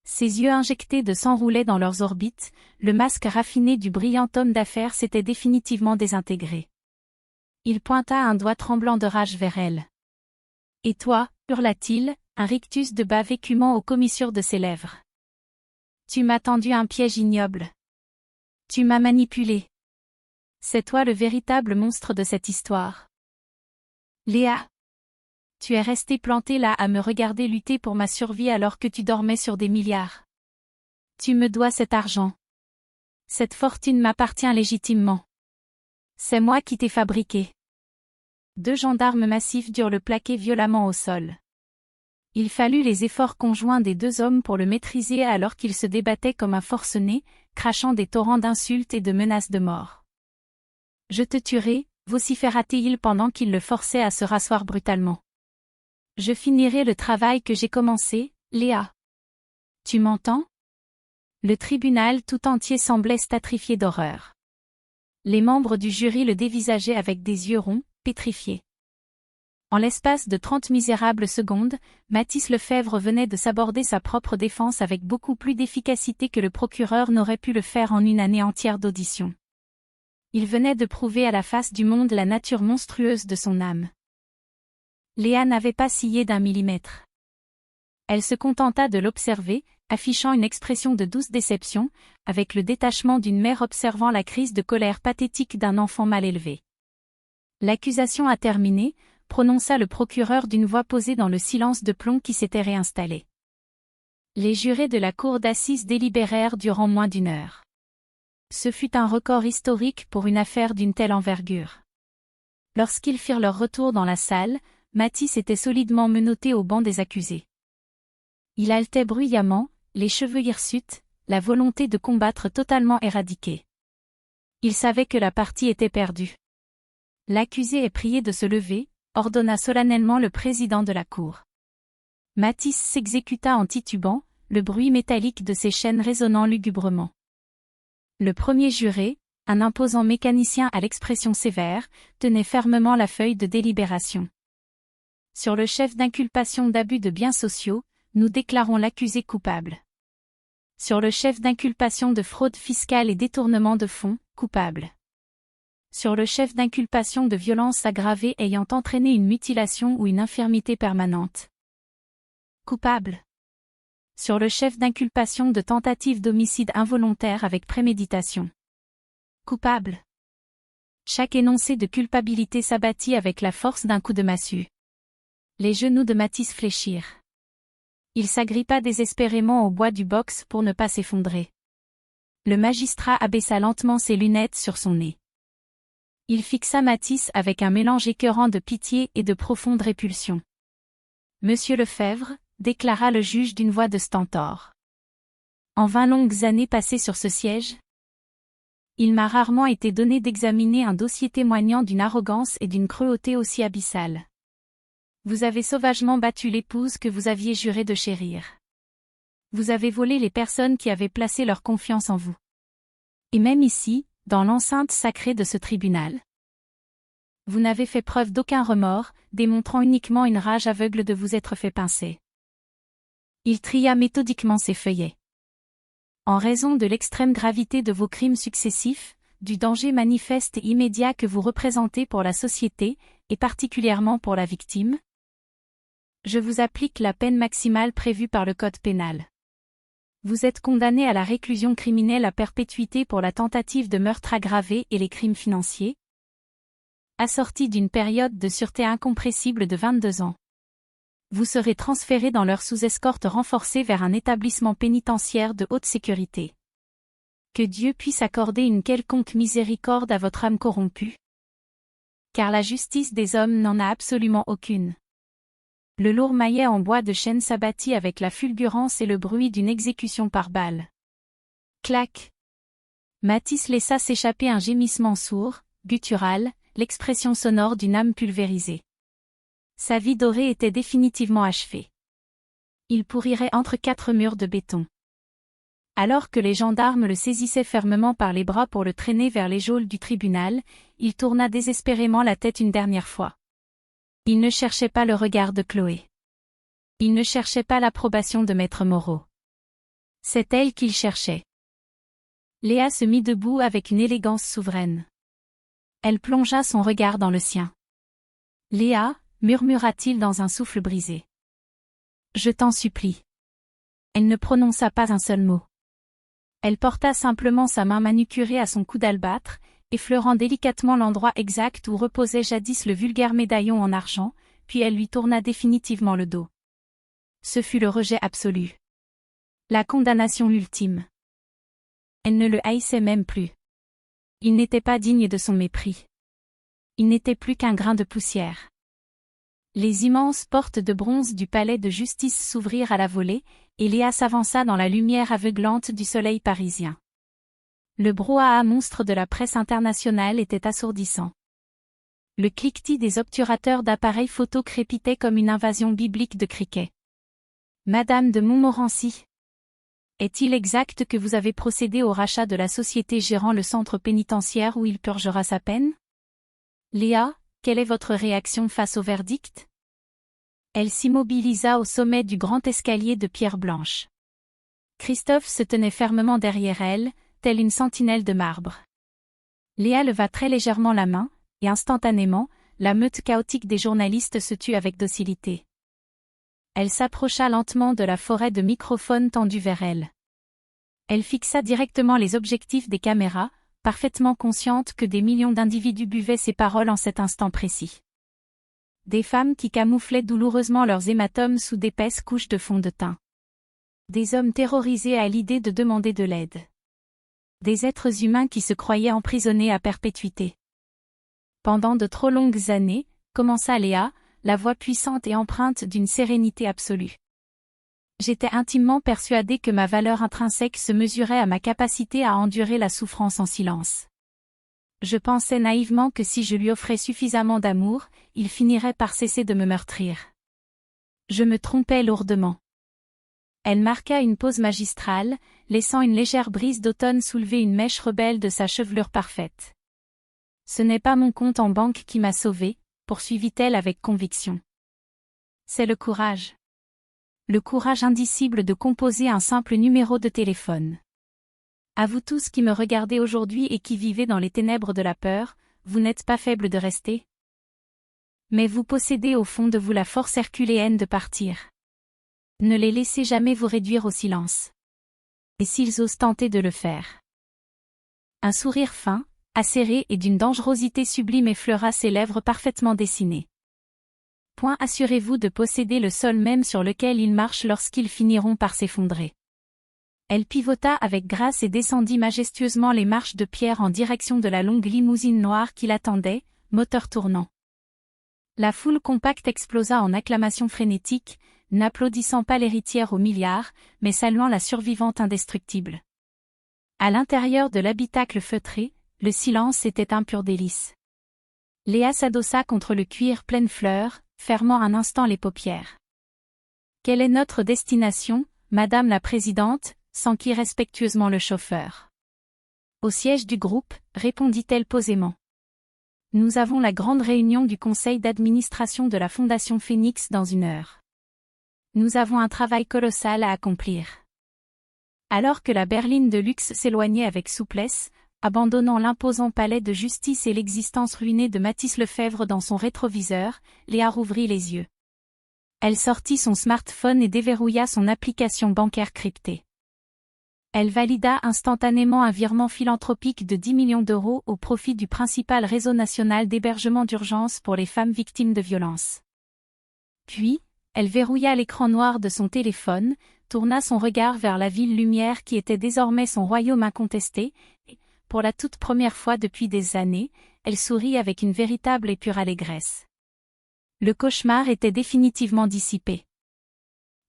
Ses yeux injectés de sang roulaient dans leurs orbites, le masque raffiné du brillant homme d'affaires s'était définitivement désintégré. Il pointa un doigt tremblant de rage vers elle. « Et toi » hurla-t-il, un rictus de bave écumant aux commissures de ses lèvres. « Tu m'as tendu un piège ignoble. Tu m'as manipulé. C'est toi le véritable monstre de cette histoire. Léa. Tu es restée plantée là à me regarder lutter pour ma survie alors que tu dormais sur des milliards. Tu me dois cet argent. Cette fortune m'appartient légitimement. C'est moi qui t'ai fabriqué. 2 gendarmes massifs durent le plaquer violemment au sol. Il fallut les efforts conjoints des 2 hommes pour le maîtriser alors qu'il se débattait comme un forcené, crachant des torrents d'insultes et de menaces de mort. « Je te tuerai », vociféra-t-il pendant qu'il le forçait à se rasseoir brutalement. « Je finirai le travail que j'ai commencé, Léa. Tu m'entends ?» Le tribunal tout entier semblait starifié d'horreur. Les membres du jury le dévisageaient avec des yeux ronds, pétrifiés. En l'espace de 30 misérables secondes, Mathis Lefebvre venait de s'aborder sa propre défense avec beaucoup plus d'efficacité que le procureur n'aurait pu le faire en une année entière d'audition. Il venait de prouver à la face du monde la nature monstrueuse de son âme. Léa n'avait pas scié d'1 millimètre. Elle se contenta de l'observer, affichant une expression de douce déception, avec le détachement d'une mère observant la crise de colère pathétique d'un enfant mal élevé. L'accusation a terminé, prononça le procureur d'une voix posée dans le silence de plomb qui s'était réinstallé. Les jurés de la cour d'assises délibérèrent durant moins d'1 heure. Ce fut un record historique pour une affaire d'une telle envergure. Lorsqu'ils firent leur retour dans la salle, Mathis était solidement menotté au banc des accusés. Il haletait bruyamment, les cheveux hirsutes, la volonté de combattre totalement éradiquée. Il savait que la partie était perdue. L'accusé est prié de se lever, ordonna solennellement le président de la cour. Mathis s'exécuta en titubant, le bruit métallique de ses chaînes résonnant lugubrement. Le premier juré, un imposant mécanicien à l'expression sévère, tenait fermement la feuille de délibération. Sur le chef d'inculpation d'abus de biens sociaux, nous déclarons l'accusé coupable. Sur le chef d'inculpation de fraude fiscale et détournement de fonds, coupable. Sur le chef d'inculpation de violence aggravée ayant entraîné une mutilation ou une infirmité permanente. Coupable. Sur le chef d'inculpation de tentative d'homicide involontaire avec préméditation. Coupable. Chaque énoncé de culpabilité s'abattit avec la force d'un coup de massue. Les genoux de Mathis fléchirent. Il s'agrippa désespérément au bois du box pour ne pas s'effondrer. Le magistrat abaissa lentement ses lunettes sur son nez. Il fixa Mathis avec un mélange écœurant de pitié et de profonde répulsion. « Monsieur Lefebvre », déclara le juge d'une voix de stentor. « En 20 longues années passées sur ce siège, il m'a rarement été donné d'examiner un dossier témoignant d'une arrogance et d'une cruauté aussi abyssales. Vous avez sauvagement battu l'épouse que vous aviez juré de chérir. Vous avez volé les personnes qui avaient placé leur confiance en vous. Et même ici, dans l'enceinte sacrée de ce tribunal. Vous n'avez fait preuve d'aucun remords, démontrant uniquement une rage aveugle de vous être fait pincer. » Il tria méthodiquement ses feuillets. En raison de l'extrême gravité de vos crimes successifs, du danger manifeste et immédiat que vous représentez pour la société, et particulièrement pour la victime, je vous applique la peine maximale prévue par le Code pénal. Vous êtes condamné à la réclusion criminelle à perpétuité pour la tentative de meurtre aggravé et les crimes financiers, assorti d'une période de sûreté incompressible de 22 ans. Vous serez transféré dans leur sous-escorte renforcée vers un établissement pénitentiaire de haute sécurité. Que Dieu puisse accorder une quelconque miséricorde à votre âme corrompue. Car la justice des hommes n'en a absolument aucune. Le lourd maillet en bois de chêne s'abattit avec la fulgurance et le bruit d'une exécution par balle. Clac. Mathis laissa s'échapper un gémissement sourd, guttural, l'expression sonore d'une âme pulvérisée. Sa vie dorée était définitivement achevée. Il pourrirait entre 4 murs de béton. Alors que les gendarmes le saisissaient fermement par les bras pour le traîner vers les geôles du tribunal, il tourna désespérément la tête une dernière fois. Il ne cherchait pas le regard de Chloé. Il ne cherchait pas l'approbation de Maître Moreau. C'est elle qu'il cherchait. Léa se mit debout avec une élégance souveraine. Elle plongea son regard dans le sien. « Léa » murmura-t-il dans un souffle brisé. « Je t'en supplie. » Elle ne prononça pas un seul mot. Elle porta simplement sa main manucurée à son cou d'albâtre, effleurant délicatement l'endroit exact où reposait jadis le vulgaire médaillon en argent, puis elle lui tourna définitivement le dos. Ce fut le rejet absolu. La condamnation ultime. Elle ne le haïssait même plus. Il n'était pas digne de son mépris. Il n'était plus qu'un grain de poussière. Les immenses portes de bronze du palais de justice s'ouvrirent à la volée, et Léa s'avança dans la lumière aveuglante du soleil parisien. Le brouhaha monstre de la presse internationale était assourdissant. Le cliquetis des obturateurs d'appareils photo crépitait comme une invasion biblique de criquets. Madame de Montmorency. Est-il exact que vous avez procédé au rachat de la société gérant le centre pénitentiaire où il purgera sa peine? Léa, quelle est votre réaction face au verdict? Elle s'immobilisa au sommet du grand escalier de pierre blanche. Christophe se tenait fermement derrière elle, telle une sentinelle de marbre. Léa leva très légèrement la main, et instantanément, la meute chaotique des journalistes se tut avec docilité. Elle s'approcha lentement de la forêt de microphones tendus vers elle. Elle fixa directement les objectifs des caméras, parfaitement consciente que des millions d'individus buvaient ses paroles en cet instant précis. Des femmes qui camouflaient douloureusement leurs hématomes sous d'épaisses couches de fond de teint. Des hommes terrorisés à l'idée de demander de l'aide. Des êtres humains qui se croyaient emprisonnés à perpétuité. Pendant de trop longues années, commença Léa, la voix puissante et empreinte d'une sérénité absolue. J'étais intimement persuadée que ma valeur intrinsèque se mesurait à ma capacité à endurer la souffrance en silence. Je pensais naïvement que si je lui offrais suffisamment d'amour, il finirait par cesser de me meurtrir. Je me trompais lourdement. Elle marqua une pause magistrale, laissant une légère brise d'automne soulever une mèche rebelle de sa chevelure parfaite. Ce n'est pas mon compte en banque qui m'a sauvée, poursuivit-elle avec conviction. C'est le courage. Le courage indicible de composer un simple numéro de téléphone. À vous tous qui me regardez aujourd'hui et qui vivez dans les ténèbres de la peur, vous n'êtes pas faible de rester. Mais vous possédez au fond de vous la force herculéenne de partir. Ne les laissez jamais vous réduire au silence. Et s'ils osent tenter de le faire. Un sourire fin, acéré et d'une dangerosité sublime effleura ses lèvres parfaitement dessinées. Point assurez-vous de posséder le sol même sur lequel ils marchent lorsqu'ils finiront par s'effondrer. Elle pivota avec grâce et descendit majestueusement les marches de pierre en direction de la longue limousine noire qui l'attendait, moteur tournant. La foule compacte explosa en acclamations frénétiques, n'applaudissant pas l'héritière aux milliards, mais saluant la survivante indestructible. À l'intérieur de l'habitacle feutré, le silence était un pur délice. Léa s'adossa contre le cuir pleine fleur, fermant un instant les paupières. Quelle est notre destination, Madame la Présidente, s'enquit respectueusement le chauffeur. Au siège du groupe, répondit-elle posément. Nous avons la grande réunion du conseil d'administration de la Fondation Phoenix dans 1 heure. Nous avons un travail colossal à accomplir. Alors que la berline de luxe s'éloignait avec souplesse, abandonnant l'imposant palais de justice et l'existence ruinée de Mathis Lefebvre dans son rétroviseur, Léa rouvrit les yeux. Elle sortit son smartphone et déverrouilla son application bancaire cryptée. Elle valida instantanément un virement philanthropique de 10 millions d'euros au profit du principal réseau national d'hébergement d'urgence pour les femmes victimes de violences. Puis, elle verrouilla l'écran noir de son téléphone, tourna son regard vers la ville lumière qui était désormais son royaume incontesté, et, pour la toute première fois depuis des années, elle sourit avec une véritable et pure allégresse. Le cauchemar était définitivement dissipé.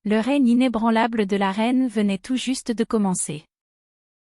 Le règne inébranlable de la reine venait tout juste de commencer.